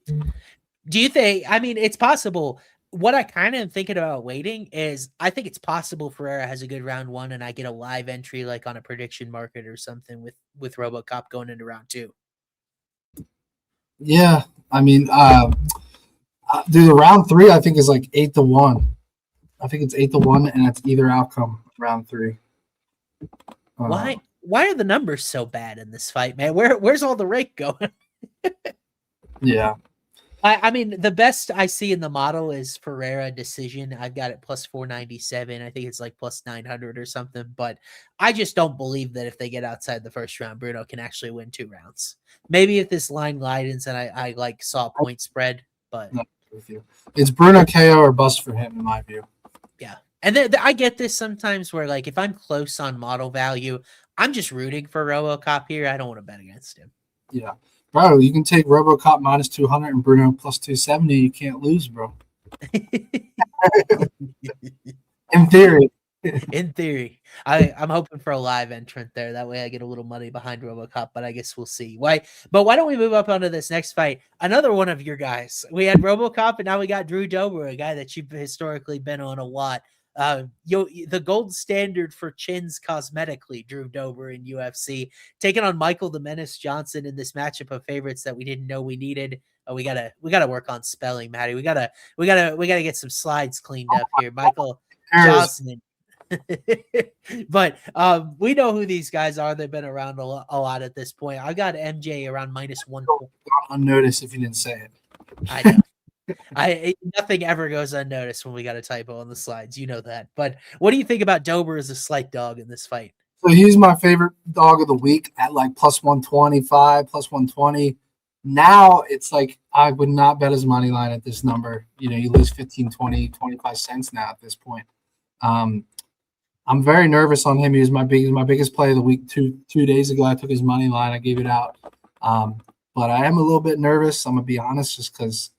Do you think, I mean, it's possible. What I kind of am thinking about waiting is I think it's possible Ferreira has a good round 1 and I get a live entry like on a prediction market or something with RoboCop going into round 2. Yeah, I mean, dude, the round 3 I think is like 8-1. I think it's 8-1, and that's either outcome round 3. Why are the numbers so bad in this fight, man? Where's all the rake going? Yeah. I mean, the best I see in the model is Ferreira decision. I've got it plus 497. I think it's like plus 900 or something. But I just don't believe that if they get outside the first round, Bruno can actually win 2 rounds. Maybe if this line lightens and I like saw a point spread, but it's Bruno KO or bust for him in my view. Yeah. And I get this sometimes where, like, if I'm close on model value, I'm just rooting for RoboCop here. I don't want to bet against him. Yeah. Bro, you can take RoboCop minus 200 and Bruno plus 270. You can't lose, bro. In theory. In theory. I'm hoping for a live entrant there. That way I get a little money behind RoboCop, but I guess we'll see. Why don't we move up onto this next fight? Another one of your guys. We had RoboCop, and now we got Drew Dober, a guy that you've historically been on a lot. The gold standard for chins cosmetically, Drew Dober in UFC, taking on Michael the Menace Johnson in this matchup of favorites that we didn't know we needed. We gotta work on spelling, Matty. We gotta get some slides cleaned up here. Michael Johnson. But we know who these guys are. They've been around a lot at this point. I got MJ around -1. Unnoticed if you didn't say it. I know. Nothing ever goes unnoticed when we got a typo on the slides. You know that. But what do you think about Dober as a slight dog in this fight? So he's my favorite dog of the week at like plus 125, plus 120. Now it's like I would not bet his money line at this number. You know, you lose 15, 20, 25 cents now at this point. I'm very nervous on him. He was my biggest play of the week 2 days ago. I took his money line. I gave it out. But I am a little bit nervous. I'm going to be honest, just because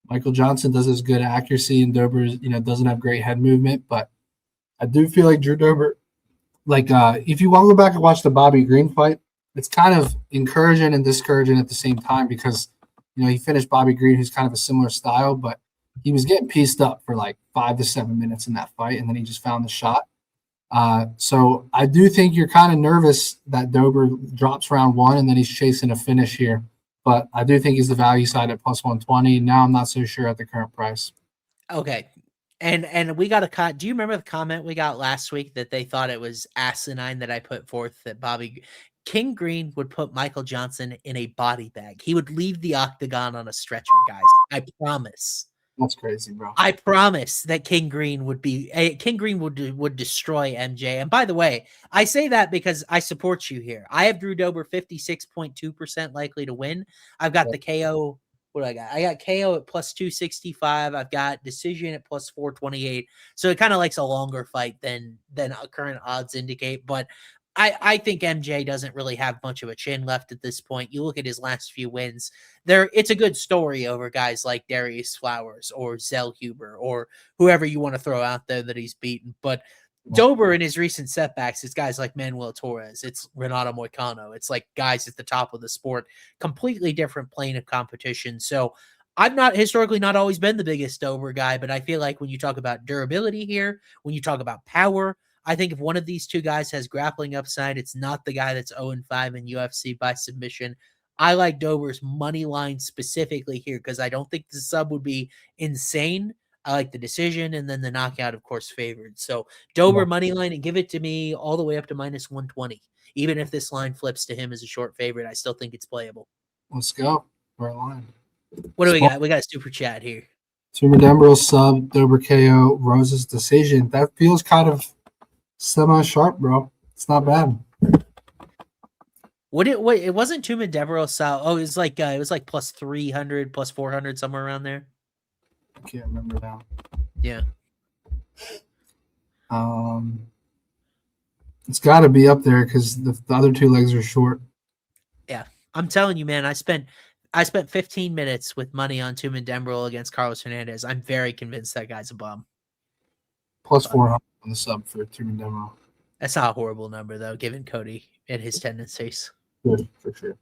Michael Johnson does his good accuracy and Dober, doesn't have great head movement. But I do feel like Drew Dober, like if you want to go back and watch the Bobby Green fight, it's kind of encouraging and discouraging at the same time because, he finished Bobby Green, who's kind of a similar style, but he was getting pieced up for like 5 to 7 minutes in that fight, and then he just found the shot. So I do think you're kind of nervous that Dober drops round 1 and then he's chasing a finish here. But I do think he's the value side at plus 120. Now I'm not so sure at the current price. Okay. And we got do you remember the comment we got last week that they thought it was asinine that I put forth that King Green would put Michael Johnson in a body bag. He would leave the octagon on a stretcher, guys. I promise. That's crazy, bro. I promise that King Green would destroy MJ. And by the way, I say that because I support you here. I have Drew Dober 56.2% likely to win. I've got the KO. What do I got? I got KO at plus 265. I've got decision at plus 428. So it kind of likes a longer fight than current odds indicate. But I think MJ doesn't really have much of a chin left at this point. You look at his last few wins. It's a good story over guys like Darius Flowers or Zell Huber or whoever you want to throw out there that he's beaten. But Dober in his recent setbacks is guys like Manuel Torres. It's Renato Moicano. It's like guys at the top of the sport, completely different plane of competition. So I've not historically not always been the biggest Dober guy, but I feel like when you talk about durability here, when you talk about power, I think if one of these two guys has grappling upside, it's not the guy that's 0-5 in UFC by submission. I like Dober's money line specifically here because I don't think the sub would be insane. I like the decision, and then the knockout, of course, favored. So Dober money line, and give it to me all the way up to minus 120. Even if this line flips to him as a short favorite, I still think it's playable. Let's go. Our line. What do we got? We got a super chat here. Tumendemberel sub, Dober KO, Rosas decision. That feels kind of semi-sharp, bro. It's not bad. It wasn't Tumendemberel Xiao. Oh, it was like plus 300, plus 400, somewhere around there. I can't remember now. Yeah. It's got to be up there because the other two legs are short. Yeah, I'm telling you, man. I spent 15 minutes with money on Tumendemberel against Carlos Fernandez. I'm very convinced that guy's a bum. Plus 400 on the sub for Tumendemberel. That's not a horrible number, though, given Cody and his tendencies. Good, for sure.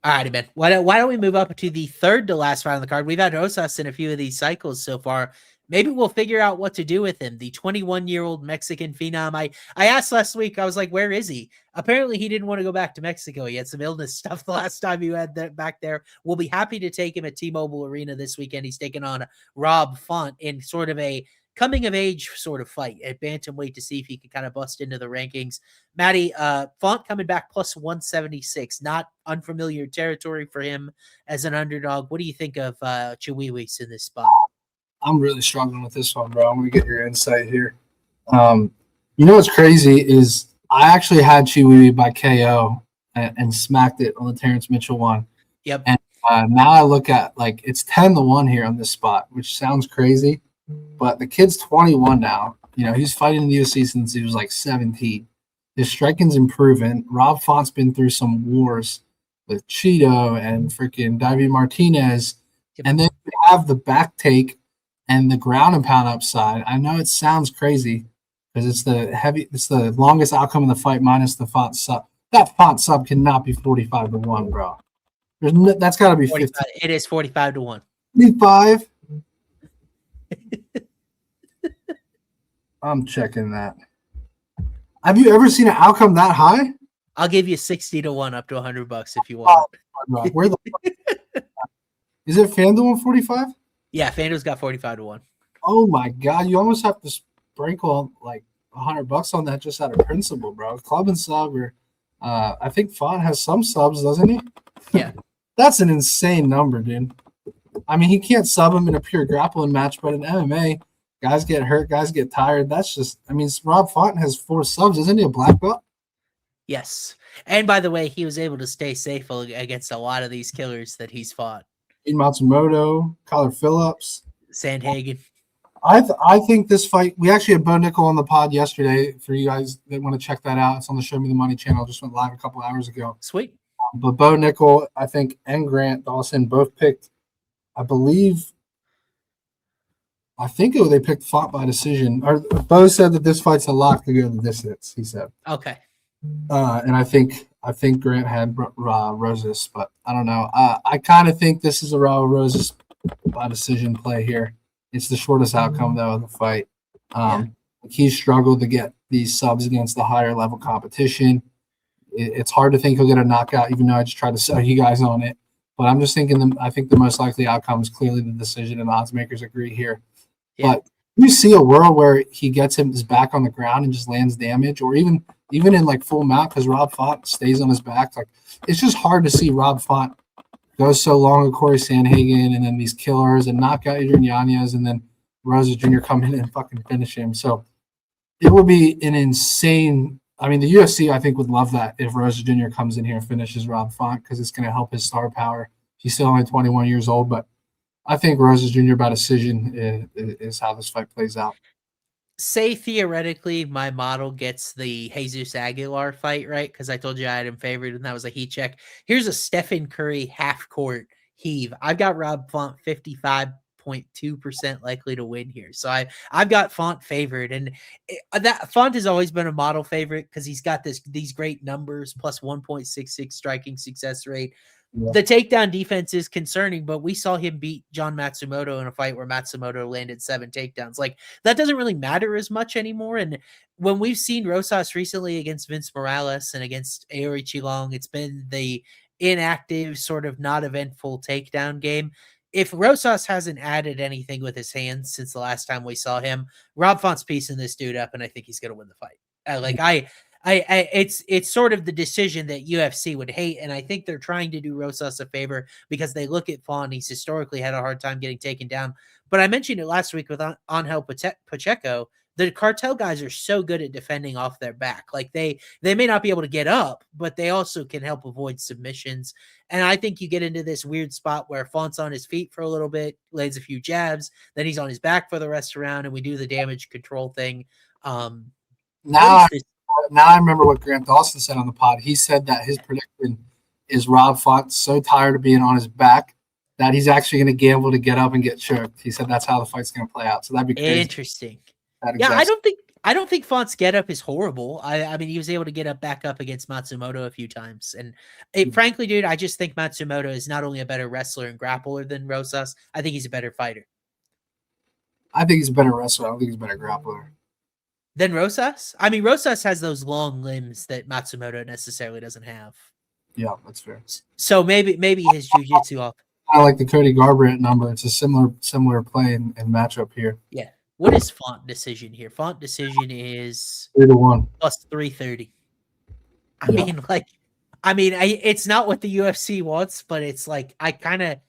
All righty, man. Why don't we move up to the third to last fight on the card? We've had Rosas in a few of these cycles so far. Maybe we'll figure out what to do with him. The 21-year-old Mexican phenom. I asked last week, I was like, where is he? Apparently, he didn't want to go back to Mexico. He had some illness stuff the last time he had that back there. We'll be happy to take him at T-Mobile Arena this weekend. He's taking on Rob Font in sort of a coming-of-age sort of fight at bantamweight to see if he can kind of bust into the rankings. Matty, Font coming back plus 176. Not unfamiliar territory for him as an underdog. What do you think of Chihuihuas in this spot? I'm really struggling with this one, bro. I'm going to get your insight here. You know what's crazy is I actually had Chihuahua by KO and smacked it on the Terrence Mitchell one. Yep. And now I look at, like, it's 10-1 here on this spot, which sounds crazy. But the kid's 21 now. You know, he's fighting in the UFC since he was like 17. His striking's improving. Rob Font's been through some wars with Cheeto and freaking David Martinez. Yep. And then you have the back take and the ground and pound upside. I know it sounds crazy because it's the longest outcome of the fight minus the Font sub. That Font sub cannot be 45-1, bro. That's got to be 50. It is 45-1. 45. I'm checking that. Have you ever seen an outcome that high? I'll give you 60-1 up to $100 if you want. Where the fuck? Is it FanDuel 45? Yeah, FanDuel's got 45-1. Oh my god, you almost have to sprinkle like $100 on that just out of principle, bro. Club and sub, or I think Font has some subs, doesn't he? Yeah. That's an insane number, dude. I mean, he can't sub him in a pure grappling match, but in MMA, guys get hurt, guys get tired. That's just, I mean, Rob Font has 4 subs. Isn't he a black belt? Yes. And by the way, he was able to stay safe against a lot of these killers that he's fought. In Matsumoto, Kyler Phillips. Sandhagen. I think this fight, we actually had Bo Nickel on the pod yesterday for you guys that want to check that out. It's on the Show Me the Money channel. Just went live a couple hours ago. Sweet. But Bo Nickel, I think, and Grant Dawson both picked, I think they picked Font by decision. Or Bo said that this fight's a lock to go to the distance, he said. Okay. And I think Grant had Rosas, but I don't know. I kind of think this is a Rosas by decision play here. It's the shortest outcome, though, of the fight. He's struggled to get these subs against the higher level competition. It's hard to think he'll get a knockout, even though I just tried to sell you guys on it. But I'm just thinking I think the most likely outcome is clearly the decision, and odds makers agree here. Yeah. But you see a world where he gets his back on the ground and just lands damage, or even in like full mount because Rob Font stays on his back. Like, it's just hard to see Rob Font go so long with Corey Sandhagen and then these killers and knock out Adrian Yanez and then Rosas Jr. come in and fucking finish him. So it would be an insane. I mean, the UFC, I think, would love that if Rosas Jr. comes in here and finishes Rob Font because it's going to help his star power. He's still only 21 years old, but I think Rosas Jr. by decision is how this fight plays out. Say theoretically my model gets the Jesus Aguilar fight right, because I told you I had him favored and that was a heat check. Here's a Stephen Curry half court heave. I've got Rob Font 55.2% likely to win here. So I've got Font favored, and that Font has always been a model favorite because he's got these great numbers, plus 1.66 striking success rate. Yeah. The takedown defense is concerning, but we saw him beat John Matsumoto in a fight where Matsumoto landed 7 takedowns. Like, that doesn't really matter as much anymore. And when we've seen Rosas recently against Vince Morales and against Aori Qilong, it's been the inactive, sort of not eventful takedown game. if Rosas hasn't added anything with his hands since the last time we saw him, Rob Font's piecing this dude up, and I think he's going to win the fight. It's sort of the decision that UFC would hate, and I think they're trying to do Rosas a favor because they look at Font. He's historically had a hard time getting taken down. But I mentioned it last week with Angel Pacheco. The cartel guys are so good at defending off their back. Like they may not be able to get up, but they also can help avoid submissions. And I think you get into this weird spot where Font's on his feet for a little bit, lands a few jabs, then he's on his back for the rest of the round, and we do the damage control thing. Now I remember what Grant Dawson said on the pod. He said that his prediction is Rob Font so tired of being on his back that he's actually going to gamble to get up and get choked. He said that's how the fight's going to play out. So that'd be crazy. Interesting. Yeah, I don't think Font's get up is horrible. I mean, he was able to get back up against Matsumoto a few times. And frankly, dude, I just think Matsumoto is not only a better wrestler and grappler than Rosas, I think he's a better fighter. I think he's a better wrestler. I don't think he's a better grappler. Than Rosas? I mean, Rosas has those long limbs that Matsumoto necessarily doesn't have. Yeah, that's fair. So maybe his jiu-jitsu off. I like the Cody Garbrandt number. It's a similar play and matchup here. Yeah. What is Font decision here? Font decision is 3-1 plus 330. I mean, it's not what the UFC wants, but it's like I kind of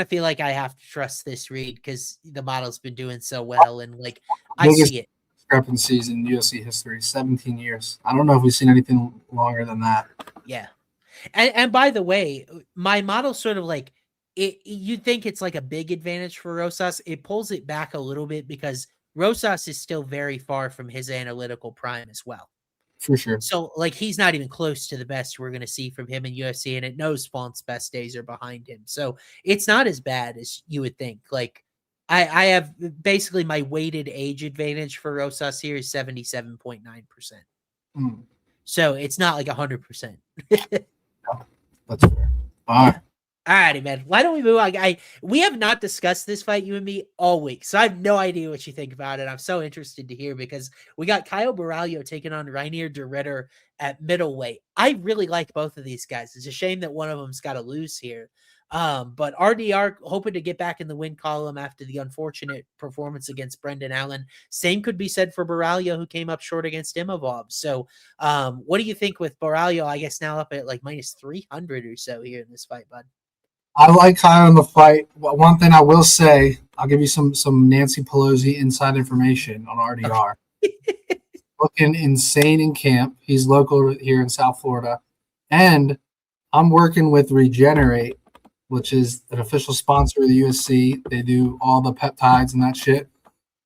feel like I have to trust this read because the model's been doing so well, and like I see it. Discrepancies in UFC history, 17 years. I don't know if we've seen anything longer than that. Yeah, and by the way, my model sort of like. You'd think it's like a big advantage for Rosas. It pulls it back a little bit because Rosas is still very far from his analytical prime as well. For sure. So, like, he's not even close to the best we're going to see from him in UFC, and it knows Font's best days are behind him. So, it's not as bad as you would think. Like, I have basically my weighted age advantage for Rosas here is 77.9%. So, it's not like 100%. That's fair. All right. All righty, man. Why don't we move on? We have not discussed this fight, you and me, all week, so I have no idea what you think about it. I'm so interested to hear because we got Caio Barriao taking on Reinier de Ridder at middleweight. I really like both of these guys. It's a shame that one of them's got to lose here. But RDR hoping to get back in the win column after the unfortunate performance against Brendan Allen. Same could be said for Barriao, who came up short against Imavov. So what do you think with Barriao, I guess now up at like minus 300 or so here in this fight, bud? I like Caio in the fight. One thing I will say, I'll give you some Nancy Pelosi inside information on RDR. Looking insane in camp. He's local here in South Florida. And I'm working with Regenerate, which is an official sponsor of the UFC. They do all the peptides and that shit.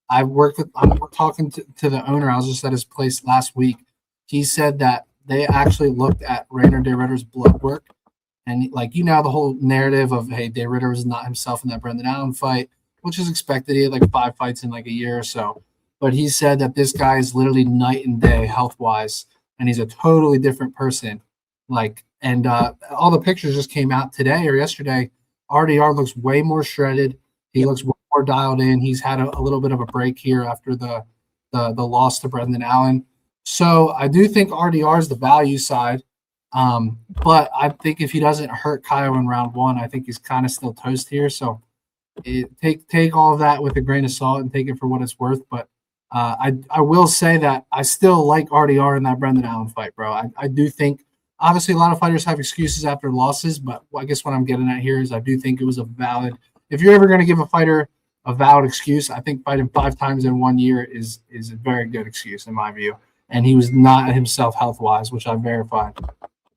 I'm talking to the owner. I was just at his place last week. He said that they actually looked at Reinier de Ridder's blood work. And like, the whole narrative of, hey, De Ridder was not himself in that Brendan Allen fight, which is expected. He had like 5 fights in like a year or so. But he said that this guy is literally night and day health-wise, and he's a totally different person. Like, and all the pictures just came out today or yesterday. RDR looks way more shredded. He looks way more dialed in. He's had a little bit of a break here after the loss to Brendan Allen. So I do think RDR is the value side. But I think if he doesn't hurt Caio in round 1, I think he's kind of still toast here. So take all of that with a grain of salt and take it for what it's worth. But I will say that I still like RDR in that Brendan Allen fight, bro. I do think, obviously, a lot of fighters have excuses after losses, but I guess what I'm getting at here is I do think it was a valid. If you're ever going to give a fighter a valid excuse, I think fighting 5 times in 1 year is a very good excuse in my view. And he was not himself health-wise, which I verified.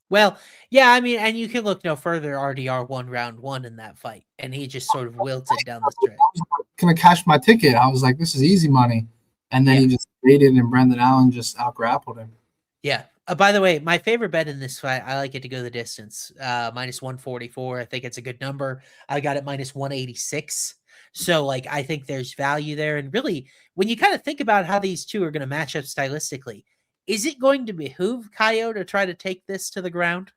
Well, yeah, I mean, and you can look no further. RDR won round 1 in that fight, and he just sort of wilted down the stretch. I was going to cash my ticket. I was like, this is easy money. And then he just waited, and Brendan Allen just out-grappled him. Yeah. By the way, my favorite bet in this fight, I like it to go the distance. Minus 144. I think it's a good number. I got it minus 186. So, like, I think there's value there. And really, when you kind of think about how these two are going to match up stylistically, is it going to behoove Caio to try to take this to the ground?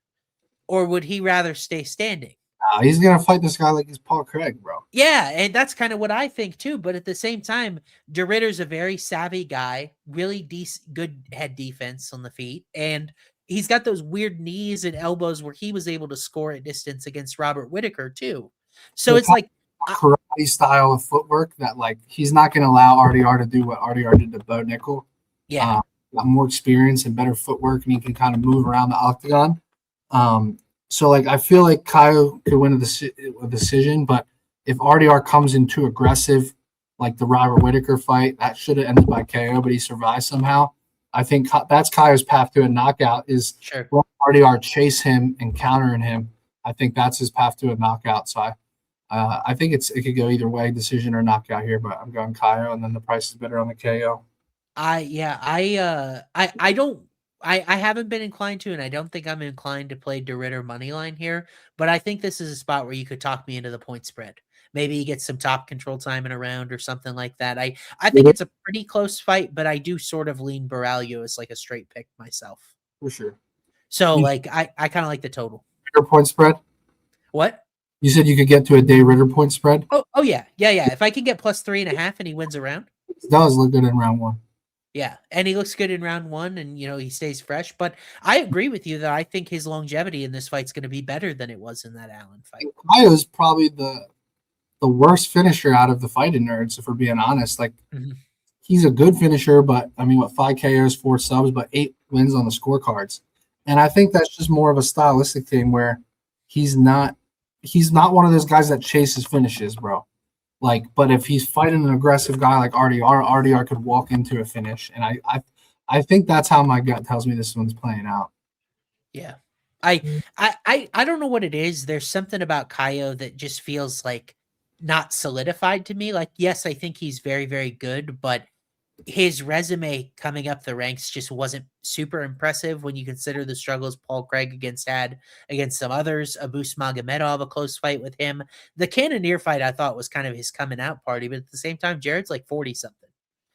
Or would he rather stay standing? He's going to fight this guy like he's Paul Craig, bro. Yeah, and that's kind of what I think too. But at the same time, De Ridder's a very savvy guy, really good head defense on the feet. And he's got those weird knees and elbows where he was able to score at distance against Robert Whittaker too. So it's like karate style of footwork that like he's not going to allow RDR to do what RDR did to Bo Nickel. yeah. Got more experience and better footwork, and he can kind of move around the octagon. So like I feel like Kyle could win a decision, but if RDR comes in too aggressive, like the Robert Whitaker fight, that should have ended by KO, but he survived somehow. I think that's Kyle's path to a knockout is Sure. let RDR chase him and countering him. I think that's his path to a knockout. So I think it could go either way, decision or knockout here, but I'm going Kyle, and then the price is better on the KO. I haven't been inclined to, and I don't think I'm inclined to play DeRitter money line here, but I think this is a spot where you could talk me into the point spread. Maybe he gets some top control time in a round or something like that. I think it's a pretty close fight, but I do sort of lean Barriao as like a straight pick myself. For sure. So like I kind of like the total. Ritter point spread? What? You said you could get to a day Ritter point spread? Oh yeah. If I can get plus 3.5 and he wins a round. It does look good in round one. Yeah, and he looks good in round one, and he stays fresh. But I agree with you that I think his longevity in this fight's going to be better than it was in that Allen fight. Kaio's probably the worst finisher out of the fighting nerds, if we're being honest. Like he's a good finisher, but I mean, 5 KOs, 4 subs, but 8 wins on the scorecards. And I think that's just more of a stylistic thing where he's not one of those guys that chases finishes, bro. Like, but if he's fighting an aggressive guy like RDR could walk into a finish. And I think that's how my gut tells me this one's playing out. Yeah. I don't know what it is. There's something about Kaio that just feels like not solidified to me. Like, yes, I think he's very, very good, but his resume coming up the ranks just wasn't super impressive when you consider the struggles Paul Craig had against some others. Abus Magomedov, a close fight with him. The Cannonier fight I thought was kind of his coming out party, but at the same time, Jared's like 40 something.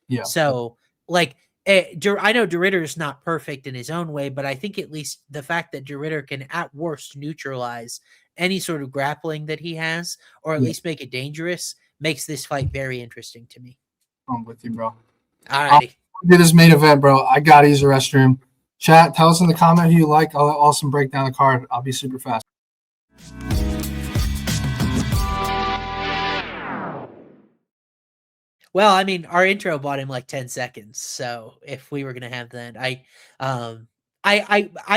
Yeah. So like, I know DeRitter is not perfect in his own way, but I think at least the fact that DeRitter can at worst neutralize any sort of grappling that he has, or at least make it dangerous, makes this fight very interesting to me. I'm with you, bro. All righty. Do this main event, bro. I got to use the restroom. Chat, tell us in the comment who you like. I'll also break down the card. I'll be super fast. Well, I mean, our intro bought him like 10 seconds. So if we were going to have that, I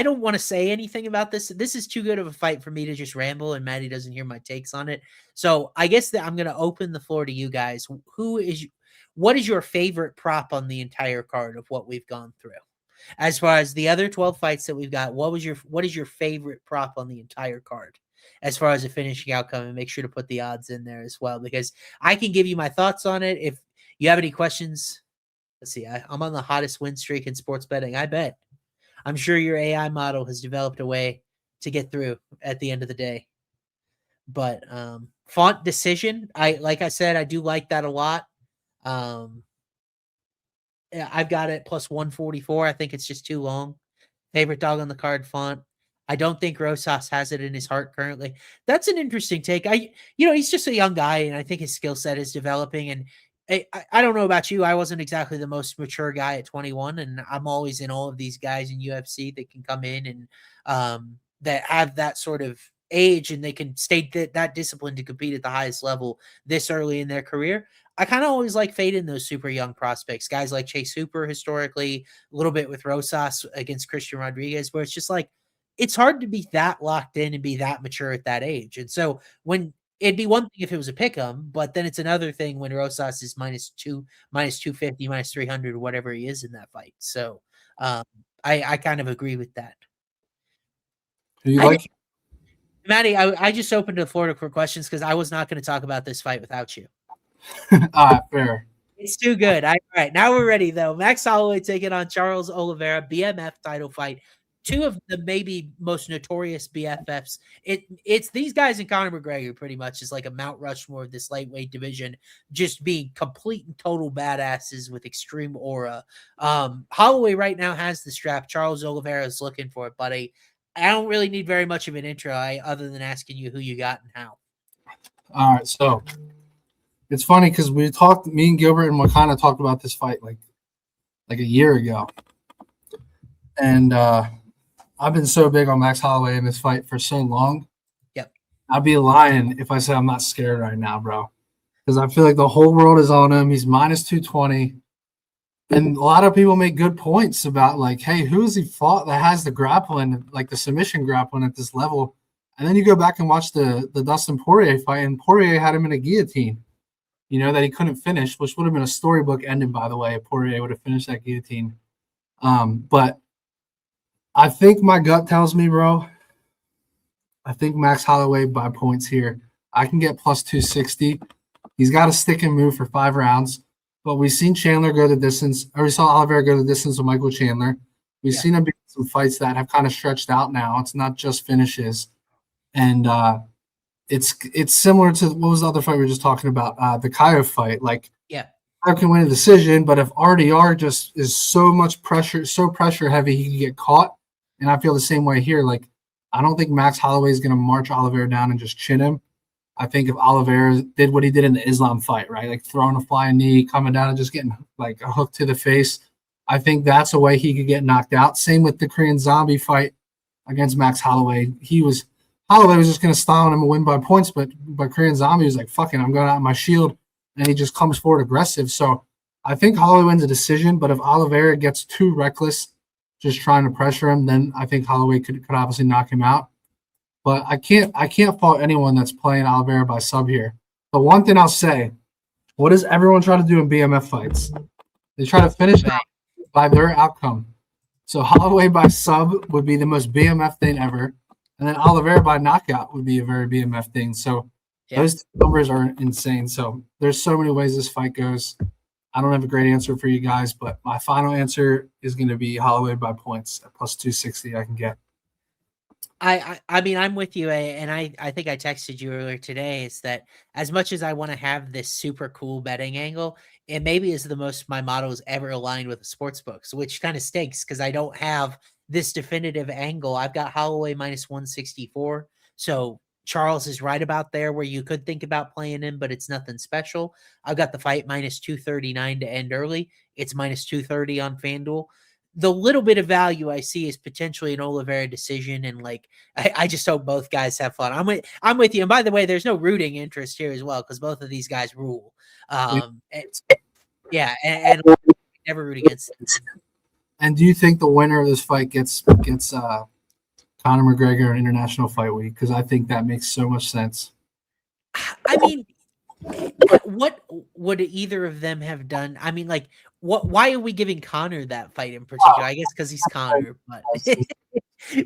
don't want to say anything about this. This is too good of a fight for me to just ramble, and Matty doesn't hear my takes on it. So I guess that I'm going to open the floor to you guys. What is your favorite prop on the entire card of what we've gone through? As far as the other 12 fights that we've got, what is your favorite prop on the entire card as far as a finishing outcome? And make sure to put the odds in there as well, because I can give you my thoughts on it. If you have any questions, let's see. I'm on the hottest win streak in sports betting. I bet. I'm sure your AI model has developed a way to get through at the end of the day. But font decision, like I said, I do like that a lot. I've got it plus 144. I think it's just too long. Favorite dog on the card font. I don't think Rosas has it in his heart currently. That's an interesting take. He's just a young guy, and I think his skill set is developing. And I don't know about you. I wasn't exactly the most mature guy at 21, and I'm always in all of these guys in UFC that can come in and that have that sort of age, and they can stay that discipline to compete at the highest level this early in their career. I kind of always like fading those super young prospects, guys like Chase Hooper historically, a little bit with Rosas against Christian Rodriguez, where it's just like, it's hard to be that locked in and be that mature at that age. And so when it'd be one thing if it was a pick 'em, but then it's another thing when Rosas is -2, -250, -300, or whatever he is in that fight. So I kind of agree with that. Matty, I just opened the floor for questions because I was not going to talk about this fight without you. Fair. It's too good. All right, now we're ready, though. Max Holloway taking on Charles Oliveira, BMF title fight. Two of the maybe most notorious BFFs. It's these guys and Conor McGregor pretty much is like a Mount Rushmore of this lightweight division, just being complete and total badasses with extreme aura. Holloway right now has the strap. Charles Oliveira is looking for it, buddy. I don't really need very much of an intro, other than asking you who you got and how. All right, so it's funny because me and Gilbert and Wakana talked about this fight like a year ago, and I've been so big on Max Holloway in this fight for so long. Yep. I'd be lying if I said I'm not scared right now, bro. Because I feel like the whole world is on him. He's minus 220. And a lot of people make good points about, like, hey, who has he fought that has the grappling, like the submission grappling at this level? And then you go back and watch the Dustin Poirier fight, and Poirier had him in a guillotine, that he couldn't finish, which would have been a storybook ending, by the way, if Poirier would have finished that guillotine. But I think my gut tells me, bro, I think Max Holloway by points here. I can get plus 260. He's got a stick and move for 5 rounds. But we've seen Chandler go the distance, or we saw Oliveira go the distance with Michael Chandler. We've seen him be in some fights that have kind of stretched out now. It's not just finishes. And it's similar to, what was the other fight we were just talking about? The Kaio fight. Like, Kaio can win a decision, but if RDR just is so much pressure, so pressure heavy, he can get caught. And I feel the same way here. Like, I don't think Max Holloway is going to march Oliveira down and just chin him. I think if Oliveira did what he did in the Islam fight, right, like throwing a flying knee, coming down and just getting like a hook to the face, I think that's a way he could get knocked out. Same with the Korean Zombie fight against Max Holloway. Holloway was just going to style him and win by points, but Korean Zombie was like, fucking, I'm going out of my shield, and he just comes forward aggressive. So I think Holloway wins a decision, but if Oliveira gets too reckless, just trying to pressure him, then I think Holloway could obviously knock him out. But I can't fault anyone that's playing Oliveira by sub here. The one thing I'll say, what does everyone try to do in BMF fights? They try to finish out by their outcome. So Holloway by sub would be the most BMF thing ever. And then Oliveira by knockout would be a very BMF thing. So those numbers are insane. So there's so many ways this fight goes. I don't have a great answer for you guys, but my final answer is going to be Holloway by points at plus 260 I can get. I mean, I'm with you, and I think I texted you earlier today, is that as much as I want to have this super cool betting angle, it maybe is the most my models ever aligned with the sports books, which kind of stinks because I don't have this definitive angle. I've got Holloway minus 164. So Charles is right about there where you could think about playing him, but it's nothing special. I've got the fight minus 239 to end early. It's minus 230 on FanDuel. The little bit of value I see is potentially an Oliveira decision, and like I just hope both guys have fun. I'm with you. And by the way, there's no rooting interest here as well because both of these guys rule. And never root against them. And do you think the winner of this fight gets Conor McGregor in International Fight Week? Because I think that makes so much sense. I mean, what would either of them have done? I mean, like, why are we giving Conor that fight in particular? I guess because he's Conor,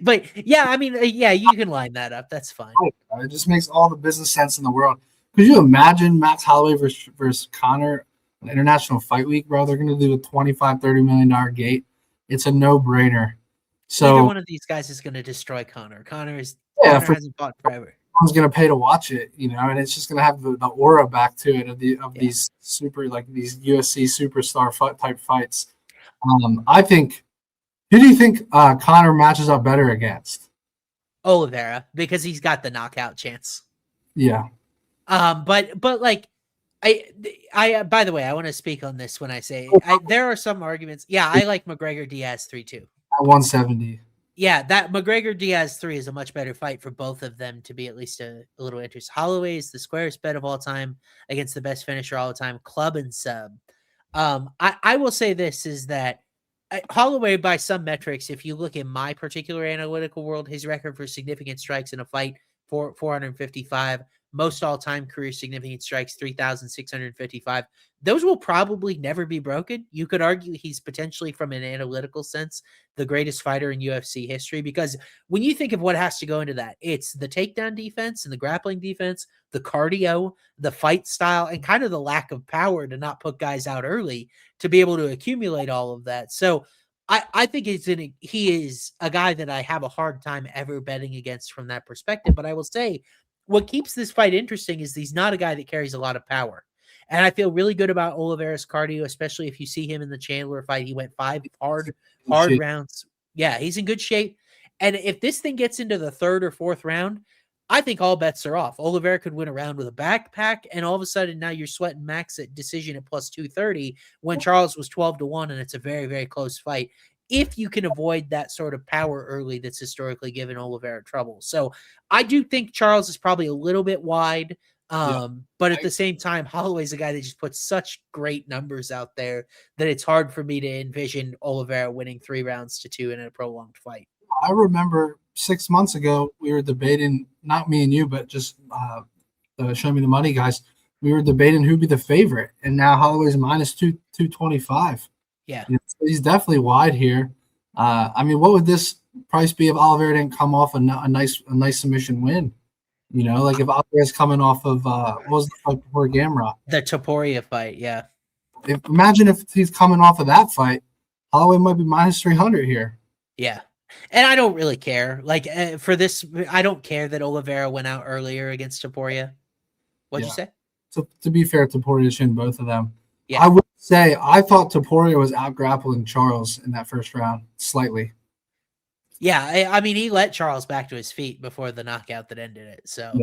but yeah, I mean, yeah, you can line that up. That's fine. It just makes all the business sense in the world. Could you imagine Max Holloway versus Conor in International Fight Week, bro? They're going to do a $25-30 million gate. It's a no-brainer. So either one of these guys is going to destroy Conor. Conor hasn't fought forever. Someone's going to pay to watch it, and it's just going to have the aura back to it of these super, like these UFC superstar type fights. I think, who do you think Conor matches up better against? Oliveira, because he's got the knockout chance. Yeah. But like, I by the way, I want to speak on this when I say there are some arguments. Yeah, I like McGregor Diaz 3-2 at 170. Yeah, that McGregor Diaz 3 is a much better fight for both of them to be at least a little interesting. Holloway is the squarest bet of all time against the best finisher all the time, club and sub. I will say this is that Holloway, by some metrics, if you look in my particular analytical world, his record for significant strikes in a fight, 455, most all-time career significant strikes, 3,655. Those will probably never be broken. You could argue he's potentially, from an analytical sense, the greatest fighter in UFC history, because when you think of what has to go into that, it's the takedown defense and the grappling defense, the cardio, the fight style, and kind of the lack of power to not put guys out early to be able to accumulate all of that. So I think he is a guy that I have a hard time ever betting against from that perspective. But I will say, what keeps this fight interesting is he's not a guy that carries a lot of power. And I feel really good about Oliveira's cardio, especially if you see him in the Chandler fight. He went 5 hard rounds. Yeah, he's in good shape. And if this thing gets into the 3rd or 4th round, I think all bets are off. Oliveira could win a round with a backpack, and all of a sudden now you're sweating Max at decision at plus 230 when Charles was 12-1, and it's a very, very close fight. if you can avoid that sort of power early that's historically given Oliveira trouble. So I do think Charles is probably a little bit wide. But at the same time, Holloway's a guy that just puts such great numbers out there that it's hard for me to envision Oliveira winning 3 rounds to 2 in a prolonged fight. I remember 6 months ago, we were debating, not me and you, but just Show Me the Money guys. We were debating who'd be the favorite, and now Holloway's minus 225. Yeah. So he's definitely wide here. I mean, what would this price be if Oliveira didn't come off a nice submission win? You know, like if Oliveira's coming off of what was the fight before Gamrot? The Topuria fight, yeah. Imagine if he's coming off of that fight, Holloway might be minus 300 here. Yeah. And I don't really care. Like for this, I don't care that Oliveira went out earlier against Topuria. What'd you say? To be fair, Topuria chinned both of them. Yeah. I would say I thought Topuria was out grappling Charles in that first round slightly. Yeah, I mean, he let Charles back to his feet before the knockout that ended it. So,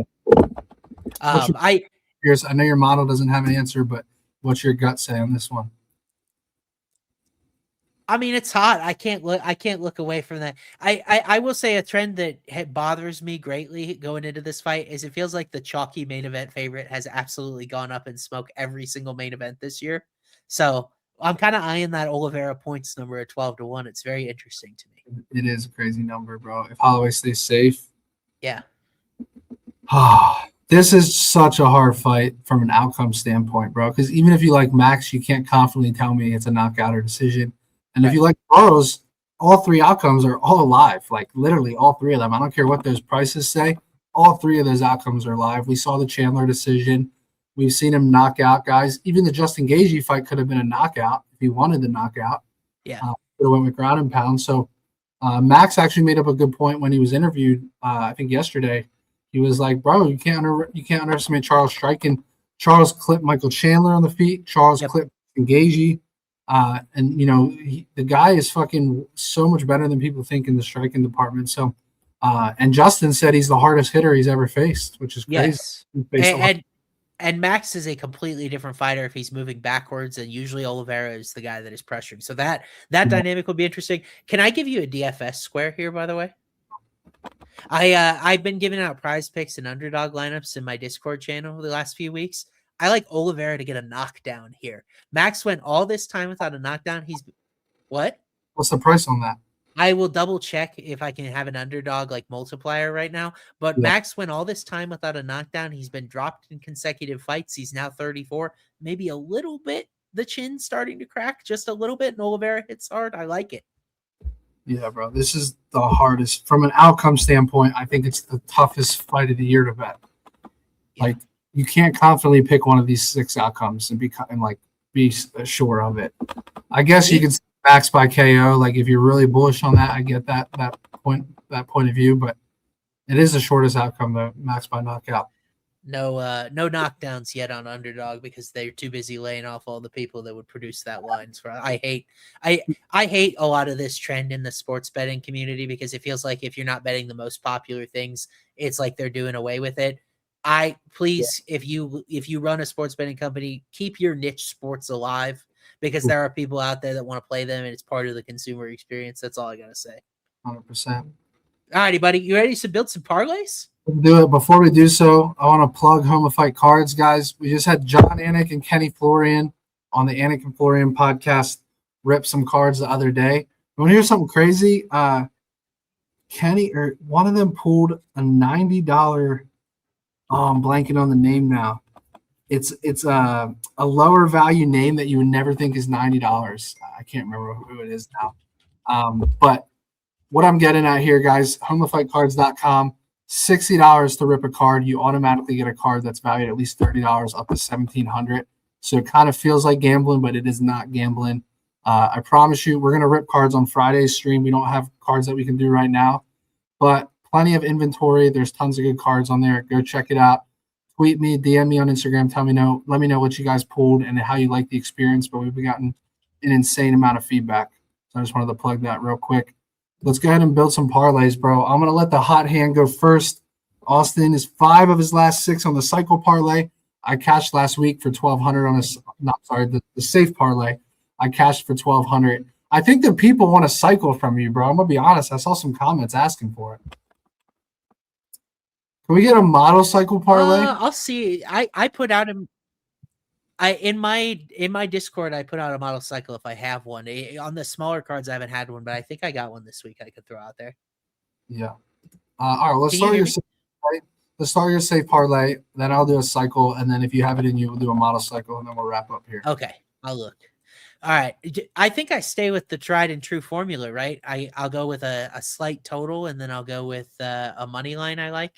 I know your model doesn't have an answer, but what's your gut say on this one? I mean, it's hot. I can't look away from that. I will say a trend that bothers me greatly going into this fight is it feels like the chalky main event favorite has absolutely gone up in smoke every single main event this year. So I'm kind of eyeing that Oliveira points number at 12-1. It's very interesting to me. It is a crazy number, bro. If Holloway stays safe. Yeah. This is such a hard fight from an outcome standpoint, bro. Because even if you like Max, you can't confidently tell me it's a knockout or decision. And if you like Charles, all 3 outcomes are all live. Like literally all 3 of them. I don't care what those prices say. All 3 of those outcomes are live. We saw the Chandler decision. We've seen him knock out guys. Even the Justin Gaethje fight could have been a knockout if he wanted the knockout. Yeah. Could have went with ground and pound. So Max actually made up a good point when he was interviewed. I think yesterday, he was like, "Bro, you can't underestimate Charles striking. Charles clipped Michael Chandler on the feet. Charles clipped Gaethje, and you know the guy is fucking so much better than people think in the striking department." So, and Justin said he's the hardest hitter he's ever faced, which is crazy. Yes. And Max is a completely different fighter if he's moving backwards, and usually Oliveira is the guy that is pressuring. So that dynamic will be interesting. Can I give you a DFS square here, by the way? I've been giving out prize picks and underdog lineups in my Discord channel the last few weeks. I like Oliveira to get a knockdown here. Max went all this time without a knockdown. What? What's the price on that? I will double check if I can have an underdog like multiplier right now. But Max went all this time without a knockdown. He's been dropped in consecutive fights. He's now 34. Maybe a little bit. The chin starting to crack just a little bit. And Oliveira hits hard. I like it. Yeah, bro. This is the hardest. From an outcome standpoint, I think it's the toughest fight of the year to bet. Yeah. Like, you can't confidently pick one of these 6 outcomes and be sure of it. I guess you could Max by KO. Like if you're really bullish on that, I get that point of view, but it is the shortest outcome though, Max by knockout. No knockdowns yet on underdog because they're too busy laying off all the people that would produce that line. So I hate a lot of this trend in the sports betting community because it feels like if you're not betting the most popular things, it's like they're doing away with it. If you run a sports betting company, keep your niche sports alive. Because there are people out there that want to play them, and it's part of the consumer experience. That's all I got to say. 100%. All righty, buddy. You ready to build some parlays? We'll do it. Before we do so, I want to plug Home of Fight Cards, guys. We just had John Anik and Kenny Florian on the Anik and Florian podcast rip some cards the other day. You want to hear something crazy? Kenny or one of them pulled a $90. I'm blanking on the name now. It's a lower value name that you would never think is $90. I can't remember who it is now. But what I'm getting at here, guys, homeofightcards.com, $60 to rip a card. You automatically get a card that's valued at least $30 up to $1,700. So it kind of feels like gambling, but it is not gambling. I promise you, we're going to rip cards on Friday's stream. We don't have cards that we can do right now, but plenty of inventory. There's tons of good cards on there. Go check it out. Tweet me, DM me on Instagram. Let me know what you guys pulled and how you like the experience. But we've gotten an insane amount of feedback. So I just wanted to plug that real quick. Let's go ahead and build some parlays, bro. I'm going to let the hot hand go first. Austin is 5 of his last 6 on the cycle parlay. I cashed last week for $1,200 on the safe parlay. I cashed for $1,200. I think the people want a cycle from you, bro. I'm gonna be honest. I saw some comments asking for it. Can we get a model cycle parlay? I'll see. I put out in my Discord, I put out a model cycle if I have one. On the smaller cards, I haven't had one, but I think I got one this week I could throw out there. Yeah. All right. Let's Can start you your hear safe parlay. Let's start your safe parlay. Then I'll do a cycle, and then if you have it in you, we'll do a model cycle, and then we'll wrap up here. Okay, I'll look. All right. I think I stay with the tried and true formula, right? I'll go with a slight total, and then I'll go with a money line I like.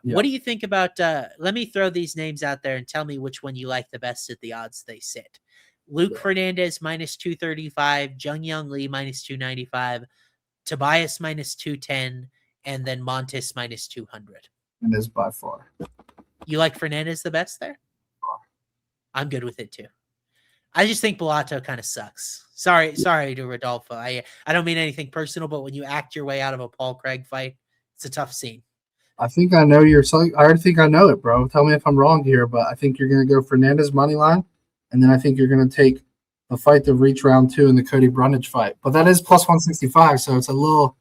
Yeah. What do you think about let me throw these names out there and tell me which one you like the best at the odds they sit. Luke Fernandez minus 235, Yeong-Lee minus 295, Tobias minus 210, and then Montes minus 200. And is by far. You like Fernandez the best there? I'm good with it too. I just think Bellato kind of sucks. Sorry to Rodolfo. I don't mean anything personal, but when you act your way out of a Paul Craig fight, it's a tough scene. I think I know I already think I know it, bro. Tell me if I'm wrong here, but I think you're going to go Fernandez money line, and then I think you're going to take the fight to reach round 2 in the Cody Brundage fight. But that is plus 165, so it's a little.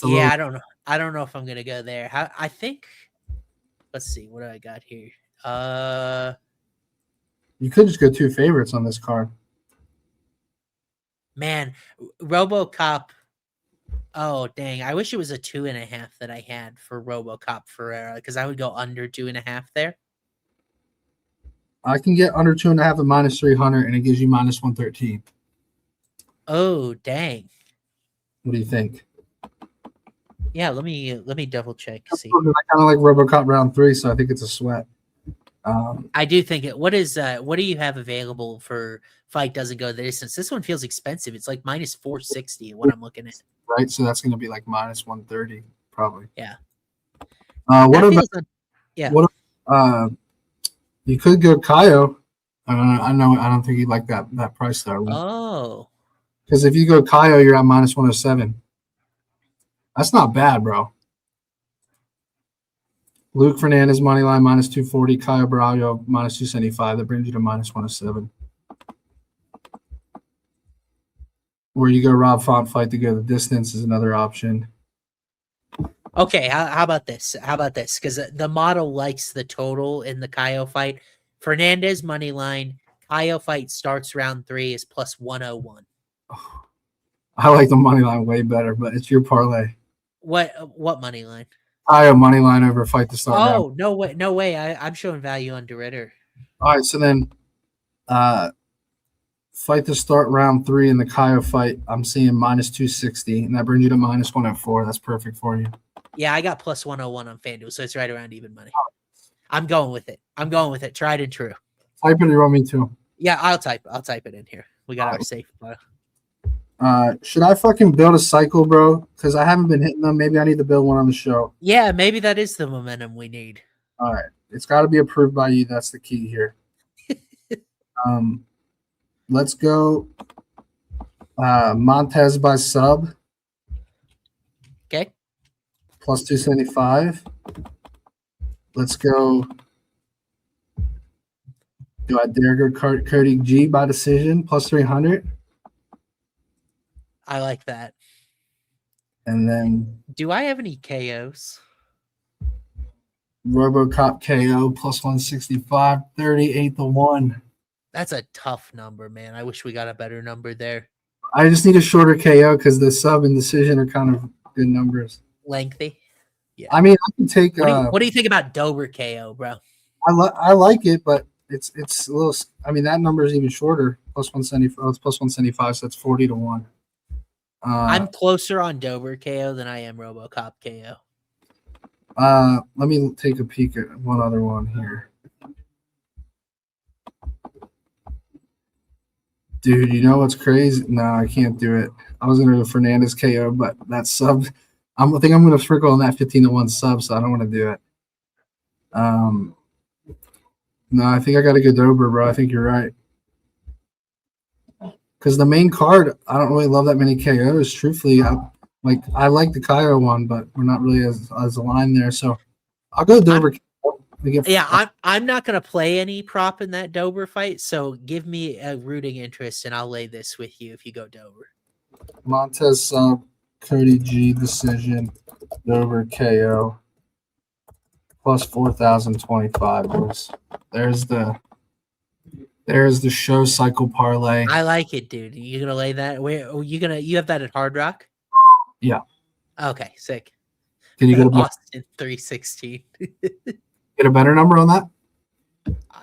I don't know. I don't know if I'm going to go there. I think. Let's see. What do I got here? You could just go 2 favorites on this card. Man, RoboCop. Oh, dang. I wish it was a 2.5 that I had for RoboCop Ferreira, because I would go under 2.5 there. I can get under 2.5 at minus 300, and it gives you minus 113. Oh, dang. What do you think? Yeah, let me double check. See, I kind of like RoboCop round 3, so I think it's a sweat. I do think it. What do you have available for fight doesn't go the distance? This one feels expensive. It's like minus 460. What I'm looking at. Right, so that's going to be like minus 130, probably. Yeah. What about? You could go Xiao. I don't think you'd like that price though. Oh. Because if you go Xiao, you're at minus 107. That's not bad, bro. Luke Fernandez money line minus 240, Xiao Barriao minus 275. That brings you to minus 107. Or you go Rob Font fight to go the distance is another option. Okay, how about this? Because the model likes the total in the Xiao fight. Fernandez money line, Xiao fight starts round 3 is plus 101. I like the money line way better, but it's your parlay. What money line? Xiao money line over fight to start. Oh, round. No way. I'm showing value on Durden. All right, so then fight to start round 3 in the Xiao fight, I'm seeing minus 260, and that brings you to minus 104. That's perfect for you. Yeah, I got plus 101 on FanDuel, so it's right around even money. I'm going with it. Tried and true. Type it, you want me to? Yeah, I'll type it in here. We got our safe. Should I fucking build a cycle, bro? Because I haven't been hitting them. Maybe I need to build one on the show. Yeah, maybe that is the momentum we need. All right. It's got to be approved by you. That's the key here. Let's go Montes by sub. Okay. Plus 275. Let's go. Do I dare go Cody G by decision? Plus 300. I like that. And then. Do I have any KOs? RoboCop KO plus 165, 38-1. That's a tough number, man. I wish we got a better number there. I just need a shorter KO because the sub and decision are kind of good numbers. Lengthy. Yeah. I mean, I can take. What do you think about Dober KO, bro? I like it, but it's a little. I mean, that number is even shorter. Plus 175. Oh, it's plus 175, so that's 40-1. I'm closer on Dober KO than I am RoboCop KO. Let me take a peek at one other one here. Dude, you know what's crazy? No, I can't do it. I was going to go Fernandez KO, but that sub, I think I'm going to sprinkle on that 15-1 sub, so I don't want to do it. No, I think I got to go Dober, bro. I think you're right. Because the main card, I don't really love that many KOs. Truthfully, I like the Xiao one, but we're not really as aligned there. So I'll go Dober. We get Yeah, I'm not gonna play any prop in that Dober fight, so give me a rooting interest and I'll lay this with you if you go Dober. Montes sub, Cody G decision, Dober KO, plus 4,025. Boys. There's the show cycle parlay. I like it, dude. You gonna lay that? Where you have that at Hard Rock? Yeah. Okay, sick. Can you get a Austin 316. get a better number on that?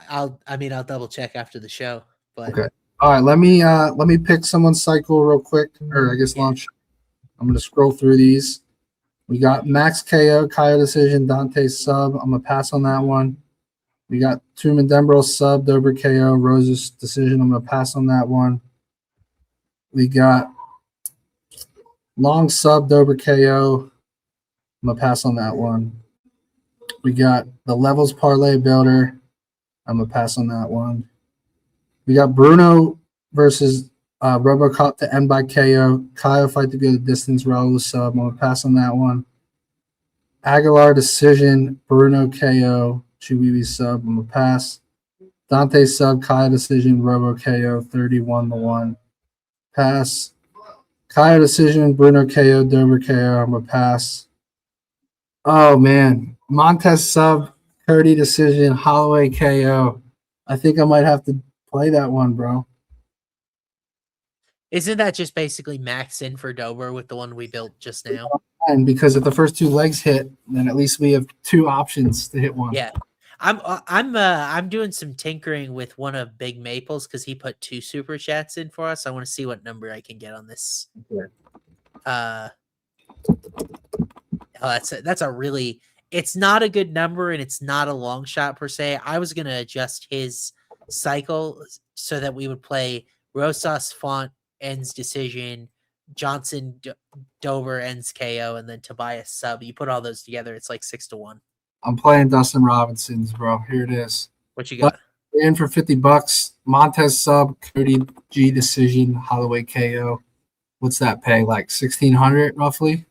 I'll double check after the show. But Okay. All right, let me pick someone's cycle real quick, or I guess launch. I'm gonna scroll through these. We got Max KO, Kaya decision, Dante sub. I'm gonna pass on that one. We got Tumendemberel sub, Dober KO, Rosas decision. I'm gonna pass on that one. We got Long sub, Dober KO. I'm gonna pass on that one. We got the levels parlay builder. I'm gonna pass on that one. We got Bruno versus Robocop to end by KO. Kyle fight to go the distance. Raul sub. I'm gonna pass on that one. Aguilar decision. Bruno KO. Chiwiwi sub. I'm gonna pass. Dante sub. Kyle decision. Robo KO. 31-1. Pass. Kyle decision. Bruno KO. Dober KO. I'm gonna pass. Oh man, Montes sub. Cody decision. Holloway KO. I think I might have to play that one, bro. isn't that just basically max in for Dober with the one we built just now? And because if the first two legs hit, then at least we have two options to hit one. Yeah. I'm doing some tinkering with one of Big Maple's because he put 2 super chats in for us. I want to see what number I can get on this. Okay. That's a really, it's not a good number and it's not a long shot per se. I was gonna adjust his cycle so that we would play Rosas Font ends decision, Johnson Dober ends KO, and then Tobias sub. You put all those together, it's like 6-1. I'm playing Dustin Robinson's, bro. Here it is. What you got? We're in for $50. Montes sub, Cody G decision, Holloway KO. What's that pay? Like 1,600 roughly?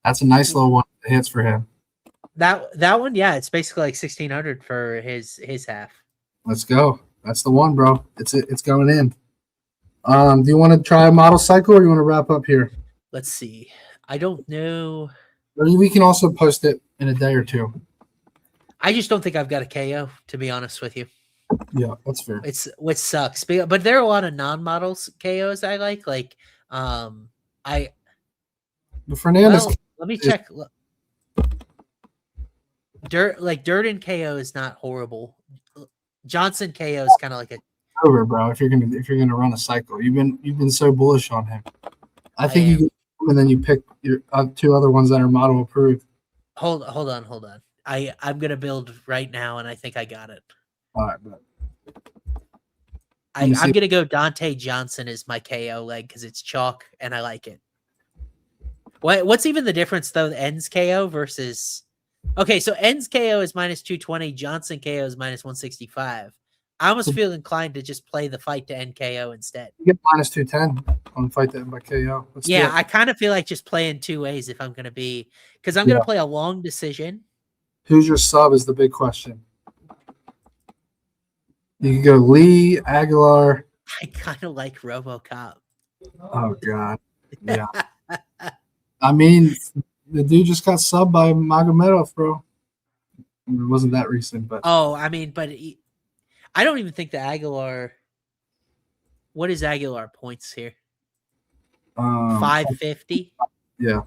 That's a nice little one that hits for him. That one, yeah, it's basically like 1,600 for his half. Let's go. That's the one, bro. It's going in. Do you want to try a model cycle or do you want to wrap up here? Let's see. I don't know. We can also post it in a day or two. I just don't think I've got a KO, to be honest with you. Yeah, that's fair. It's which sucks. But there are a lot of non-models KOs I like. Like The Fernandez. well, let me check. Durden KO is not horrible. Johnson KO is kind of like a Over, bro. If you're gonna run a cycle, you've been so bullish on him. I think you get him and then you pick your 2 other ones that are model approved. Hold on. I'm gonna build right now, and I think I got it. All right, but I'm gonna go Dante Johnson as my KO leg because it's chalk and I like it. What's even the difference though? The ends KO versus okay, so ends KO is -220, Johnson KO is -165. I almost feel inclined to just play the fight to end KO instead. you get -210 on the fight to end by KO. Let's do Yeah, it. I kind of feel like just playing 2 ways if I'm gonna be because I'm gonna play a long decision. Who's your sub is the big question. You can go Lee, Aguilar. I kind of like RoboCop. Oh God, yeah. I mean, the dude just got subbed by Magomedov, bro. It wasn't that recent, but Oh, I mean, but I don't even think the Aguilar. What is Aguilar points here? 550. Yeah.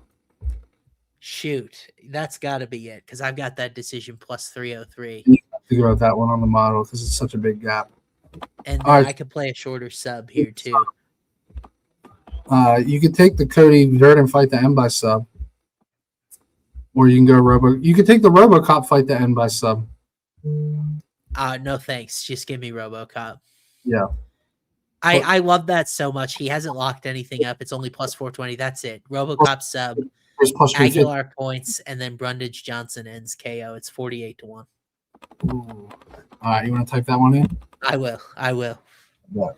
Shoot, that's got to be it because I've got that decision plus 303, Figure out that one on the model because it's such a big gap. and then All right. I could play a shorter sub here too. You could take the Cody Durden fight to end by sub, or you can go You could take the RoboCop fight to end by sub. No thanks, just give me RoboCop. Yeah. I love that so much. He hasn't locked anything up. It's only plus 420. That's it. RoboCop sub, There's plus 350. Aguilar points, and then Brundage Johnson ends KO. It's 48-1. Ooh. All right, you want to type that one in? I will. Yeah.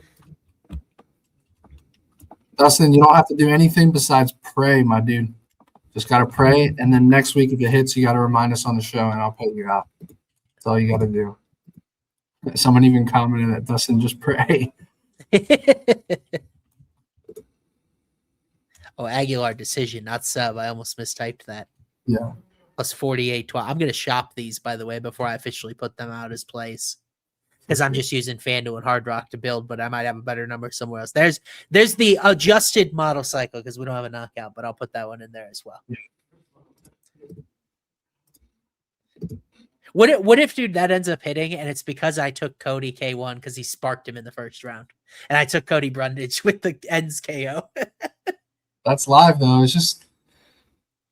Dustin, you don't have to do anything besides pray, my dude. Just got to pray, and then next week if it hits, you got to remind us on the show, and I'll pay you out. That's all you got to do. Someone even commented that Dustin just pray. Oh, Aguilar decision, not sub. I almost mistyped that. Yeah. Plus 48.12. I'm going to shop these, by the way, before I officially put them out as plays. Because I'm just using FanDuel and Hard Rock to build, but I might have a better number somewhere else. There's the adjusted model cycle because we don't have a knockout, but I'll put that one in there as well. What if, dude, that ends up hitting and it's because I took Cody K1 because he sparked him in the first round, and I took Cody Brundage with the ends KO. That's live though. It's just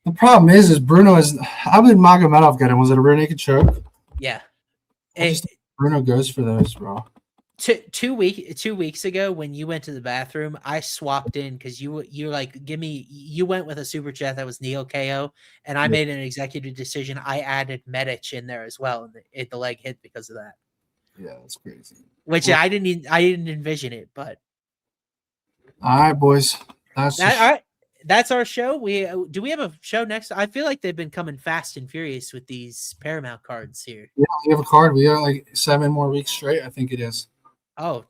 the problem is Bruno is. How did Magomedov get him? Was it a rear naked choke? Yeah. Bruno goes for those, bro. 2 weeks ago when you went to the bathroom, I swapped in because you're like, you went with a super chat that was Neo KO, and I made an executive decision. I added Medic in there as well, and the leg hit because of that. Yeah, that's crazy. Which I didn't envision it, but all right, boys. all right. That's our show. Do we have a show next? I feel like they've been coming fast and furious with these Paramount cards here. Yeah, we have a card. We got like 7 more weeks straight. I think it is. Oh,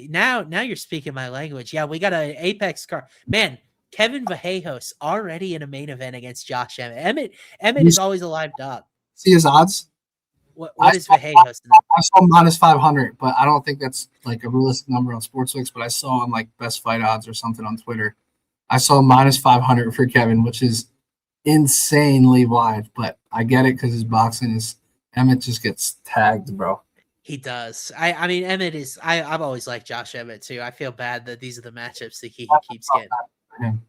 now you're speaking my language. Yeah, we got an Apex card. Man, Kevin Vallejos already in a main event against Josh Emmett. Emmett is always a live dog. See his odds? What is Vallejos? I saw minus 500, but I don't think that's like a realistic number on Sportswix. But I saw on like Best Fight Odds or something on Twitter. I saw minus 500 for Kevin, which is insanely wide. But I get it because his boxing is Emmett just gets tagged, bro. He does. I mean, Emmett is. I've always liked Josh Emmett too. I feel bad that these are the matchups that he keeps getting.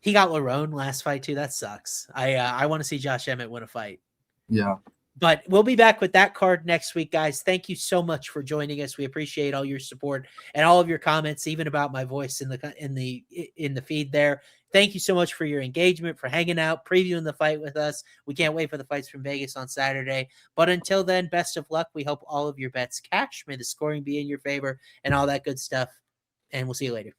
He got Lerone last fight too. That sucks. I want to see Josh Emmett win a fight. Yeah. But we'll be back with that card next week, guys. Thank you so much for joining us. We appreciate all your support and all of your comments, even about my voice in the feed there. Thank you so much for your engagement, for hanging out, previewing the fight with us. We can't wait for the fights from Vegas on Saturday. But until then, best of luck. We hope all of your bets cash. May the scoring be in your favor and all that good stuff. And we'll see you later.